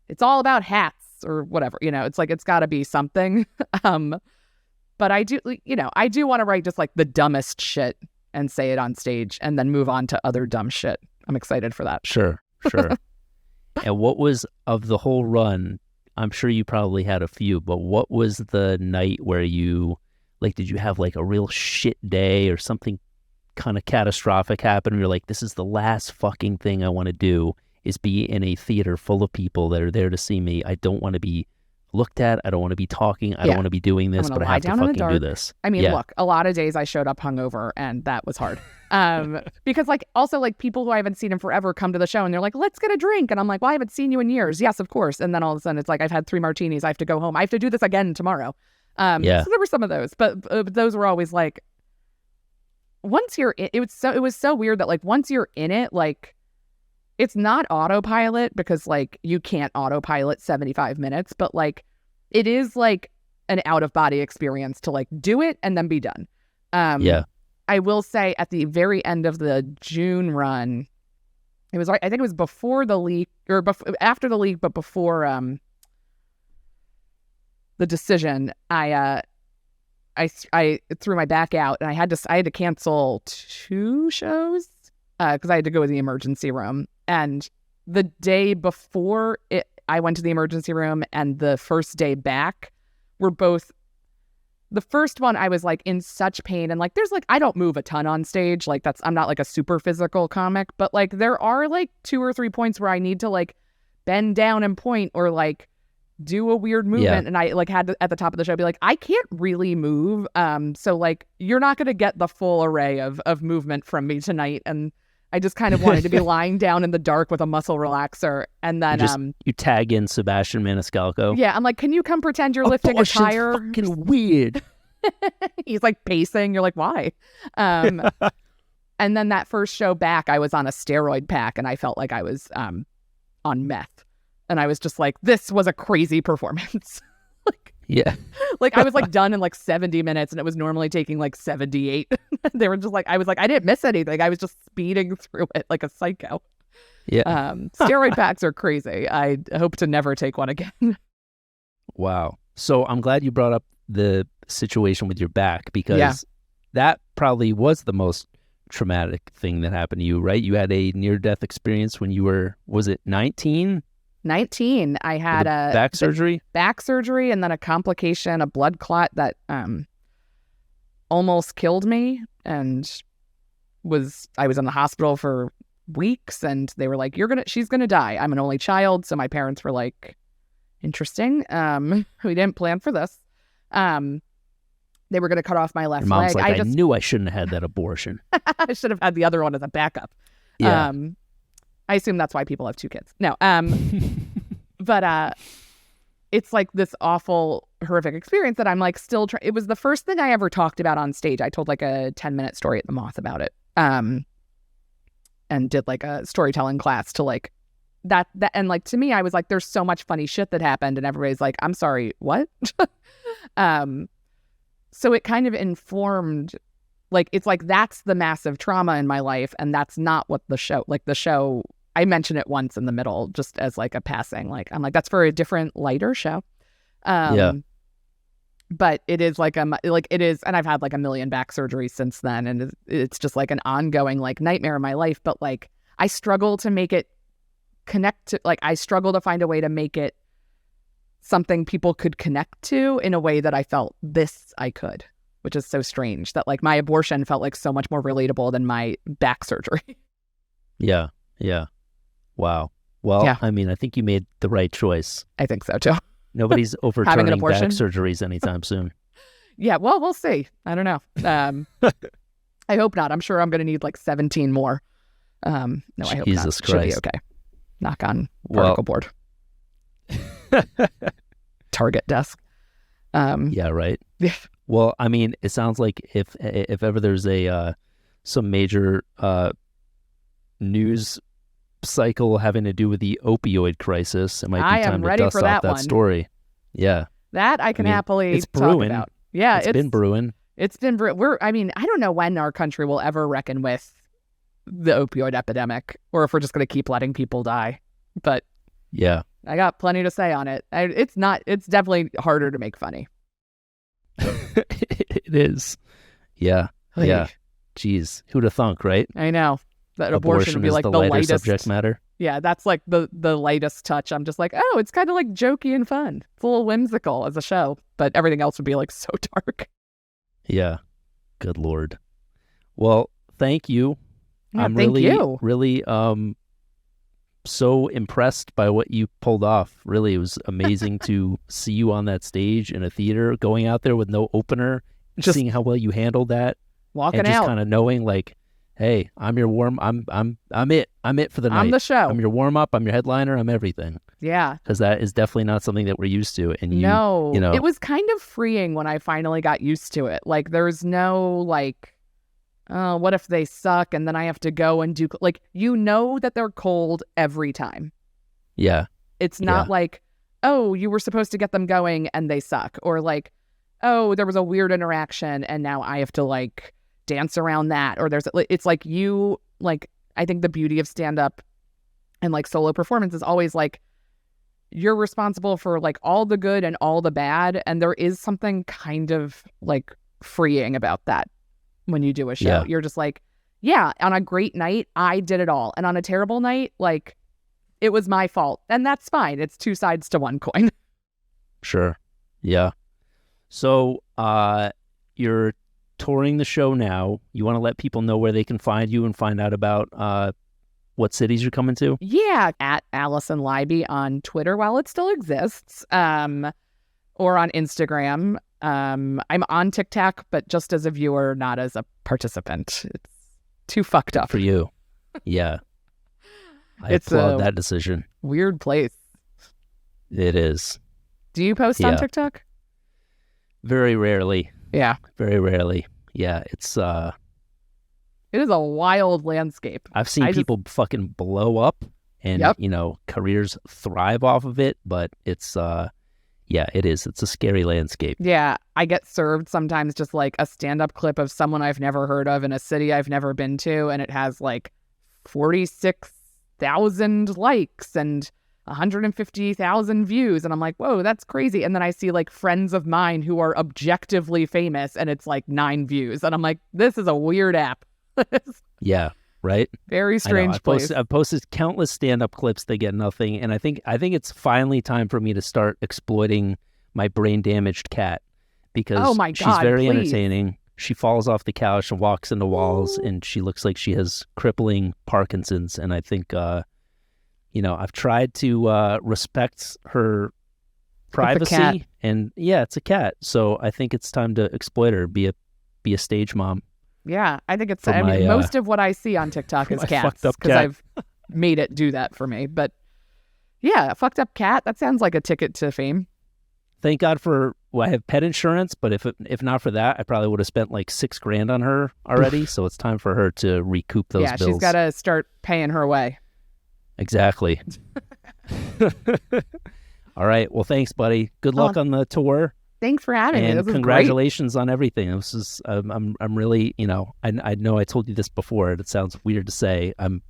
it's all about hats or whatever, you know. It's like it's got to be something. But I do want to write just like the dumbest shit and say it on stage and then move on to other dumb shit. I'm excited for that. Sure. And what was, of the whole run, I'm sure you probably had a few, but what was the night where you, like, did you have like a real shit day or something kind of catastrophic happen? And you're like, this is the last fucking thing I want to do, is be in a theater full of people that are there to see me. I don't want to be looked at. I don't want to be talking. I don't want to be doing this, but I have to fucking do this. I mean, look, a lot of days I showed up hungover and that was hard. Because like also like people who I haven't seen in forever come to the show and they're like, let's get a drink. And I'm like, well, I haven't seen you in years. Yes, of course. And then all of a sudden it's like, I've had 3 martinis. I have to go home. I have to do this again tomorrow. So there were some of those, but those were always like, once you're in, it was so weird that like once you're in it, like it's not autopilot because like you can't autopilot 75 minutes, but like it is like an out of body experience to like do it and then be done. I will say at the very end of the June run, it was, I think it was before the leak or after the leak, but before the decision, I threw my back out and I had to cancel 2 shows because I had to go to the emergency room. And the day before I went to the emergency room and the first day back were both, the first one I was like in such pain and like there's like I don't move a ton on stage, like I'm not like a super physical comic, but like there are like 2 or 3 points where I need to like bend down and point or like do a weird movement, and I like had to at the top of the show be like, I can't really move, so like you're not gonna get the full array of movement from me tonight. And I just kind of wanted to be lying down in the dark with a muscle relaxer. And then you tag in Sebastian Maniscalco. Yeah, I'm like, can you come pretend you're lifting a tire? Fucking weird. He's like pacing. You're like, why? And then that first show back, I was on a steroid pack and I felt like I was on meth. And I was just like, this was a crazy performance. Like I was like done in like 70 minutes and it was normally taking like 78. They were just like, I was like, I didn't miss anything. I was just speeding through it like a psycho. Steroid packs are crazy. I hope to never take one again. Wow. So I'm glad you brought up the situation with your back, because that probably was the most traumatic thing that happened to you, right? You had a near-death experience when you were, was it 19? 19. I had a back surgery? Back surgery and then a complication, a blood clot that almost killed me, and I was in the hospital for weeks, and they were like, she's gonna die. I'm an only child, so my parents were like, interesting. We didn't plan for this. They were gonna cut off my left Your mom's leg. like, I knew I shouldn't have had that abortion. I should have had the other one as a backup. Yeah. I assume that's why people have 2 kids. No. But it's like this awful, horrific experience that I'm like still it was the first thing I ever talked about on stage. I told like a 10-minute story at the Moth about it. And did like a storytelling class to like that and like to me I was like, there's so much funny shit that happened, and everybody's like, I'm sorry, what? So it kind of informed, like, it's like that's the massive trauma in my life, and that's not what the show, I mentioned it once in the middle just as like a passing, like I'm like, that's for a different, lighter show. But it is like it is, and I've had like a million back surgeries since then, and it's just like an ongoing like nightmare in my life. But like I struggle to make it connect to, like I struggle to find a way to make it something people could connect to in a way that I felt I could, which is so strange that like my abortion felt like so much more relatable than my back surgery. Yeah. Wow. Well, yeah. I mean, I think you made the right choice. I think so too. Nobody's overturning back surgeries anytime soon. Yeah, well, we'll see. I don't know. I hope not. I'm sure I'm going to need like 17 more. No, I hope not. Jesus Christ. Should be okay. Knock on particle board. Target desk. Yeah, right. Yeah. Well, I mean, it sounds like if ever there's some major news cycle having to do with the opioid crisis, it might be time to dust off that story. Yeah. That I can happily talk about. Yeah, it's been brewing. It's been brewing. I mean, I don't know when our country will ever reckon with the opioid epidemic, or if we're just going to keep letting people die. But yeah, I got plenty to say on it. It's definitely harder to make funny. It is. Yeah. Like, yeah. Jeez, who'd have thunk, right? I know that abortion would be like the lightest subject matter. Yeah, that's like the lightest touch. I'm just like, oh, it's kind of like jokey and fun. It's a little whimsical as a show, but everything else would be like so dark. Yeah. Good Lord. Well, thank you. Yeah, I'm thank you. really so impressed by what you pulled off. Really, it was amazing to see you on that stage in a theater, going out there with no opener, just seeing how well you handled that, walking and just out, kind of knowing like, hey, I'm your I'm it for the night. I'm the show. I'm your warm up. I'm your headliner. I'm everything. Yeah, because that is definitely not something that we're used to. And you know, it was kind of freeing when I finally got used to it. Like, there's no like, oh, what if they suck? And then I have to go and do, like, that they're cold every time. Yeah. It's not like, oh, you were supposed to get them going and they suck. Or like, oh, there was a weird interaction and now I have to like dance around that. Or it's like I think the beauty of stand-up and like solo performance is always like, you're responsible for like all the good and all the bad. And there is something kind of like freeing about that. When you do a show, you're just like, yeah, on a great night, I did it all. And on a terrible night, like, it was my fault. And that's fine. It's two sides to one coin. Sure. Yeah. So you're touring the show now. You want to let people know where they can find you and find out about what cities you're coming to? Yeah. At Alison Leiby on Twitter while it still exists, or on Instagram. I'm on TikTok, but just as a viewer, not as a participant. It's too fucked up for you. Yeah, I applaud that decision. Weird place. It is. Do you post on TikTok? Very rarely. Yeah, very rarely. Yeah, it is a wild landscape. I've seen people fucking blow up and careers thrive off of it, but it's yeah, it is. It's a scary landscape. Yeah, I get served sometimes just like a stand-up clip of someone I've never heard of in a city I've never been to, and it has like 46,000 likes and 150,000 views, and I'm like, whoa, that's crazy. And then I see like friends of mine who are objectively famous, and it's like 9 views, and I'm like, this is a weird app. Yeah, right? Very strange place. I've posted countless stand-up clips that get nothing, and I think it's finally time for me to start exploiting my brain-damaged cat because Oh my God, she's very please. entertaining. She falls off the couch and walks into walls, and she looks like she has crippling Parkinson's, and I think, I've tried to respect her privacy, and yeah, it's a cat, so I think it's time to exploit her, be a stage mom. Yeah, I think it's. Most of what I see on TikTok is cats because I've made it do that for me. But yeah, a fucked up cat. That sounds like a ticket to fame. Thank God I have pet insurance, but if not for that, I probably would have spent like $6,000 on her already. So it's time for her to recoup those bills. Yeah, she's got to start paying her way. Exactly. All right. Well, thanks, buddy. Good luck on the tour. Thanks for having me. And congratulations on everything. This is I'm really, I know I told you this before, and it sounds weird to say. I'm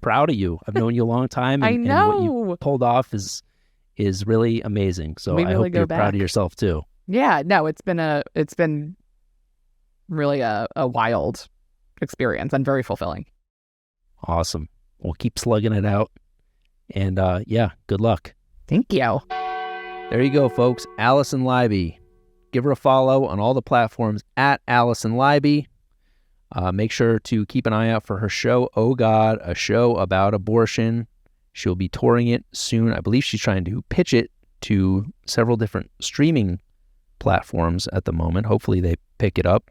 proud of you. I've known you a long time, and, I know. And what you pulled off is really amazing. So I hope you're proud of yourself too. Yeah, no, it's been really a wild experience and very fulfilling. Awesome. We'll keep slugging it out. And good luck. Thank you. There you go, folks. Alison Leiby. Give her a follow on all the platforms at Alison Leiby. Make sure to keep an eye out for her show, Oh God, a show about abortion. She'll be touring it soon. I believe she's trying to pitch it to several different streaming platforms at the moment. Hopefully they pick it up,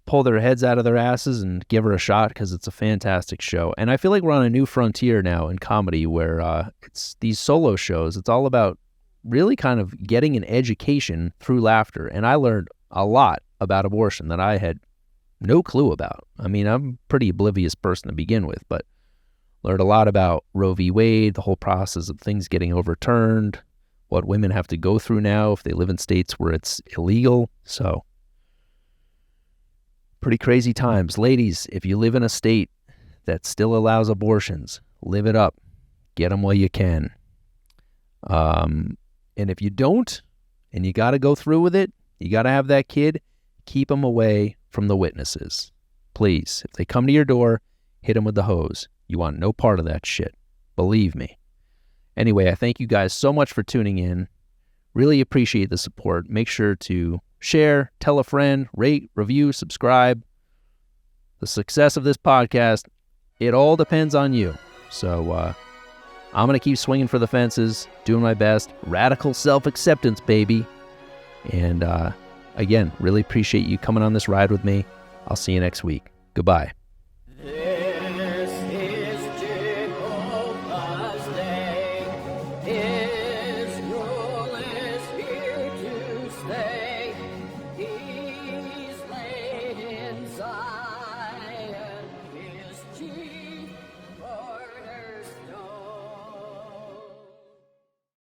pull their heads out of their asses, and give her a shot because it's a fantastic show. And I feel like we're on a new frontier now in comedy where it's these solo shows. It's all about really kind of getting an education through laughter. And I learned a lot about abortion that I had no clue about. I mean, I'm a pretty oblivious person to begin with, but learned a lot about Roe v. Wade, the whole process of things getting overturned, what women have to go through now if they live in states where it's illegal. So, pretty crazy times. Ladies, if you live in a state that still allows abortions, live it up. Get them while you can. And if you don't, and you got to go through with it, you got to have that kid, keep them away from the witnesses. Please, if they come to your door, hit them with the hose. You want no part of that shit. Believe me. Anyway, I thank you guys so much for tuning in. Really appreciate the support. Make sure to share, tell a friend, rate, review, subscribe. The success of this podcast, it all depends on you. So, I'm going to keep swinging for the fences, doing my best. Radical self-acceptance, baby. And again, really appreciate you coming on this ride with me. I'll see you next week. Goodbye.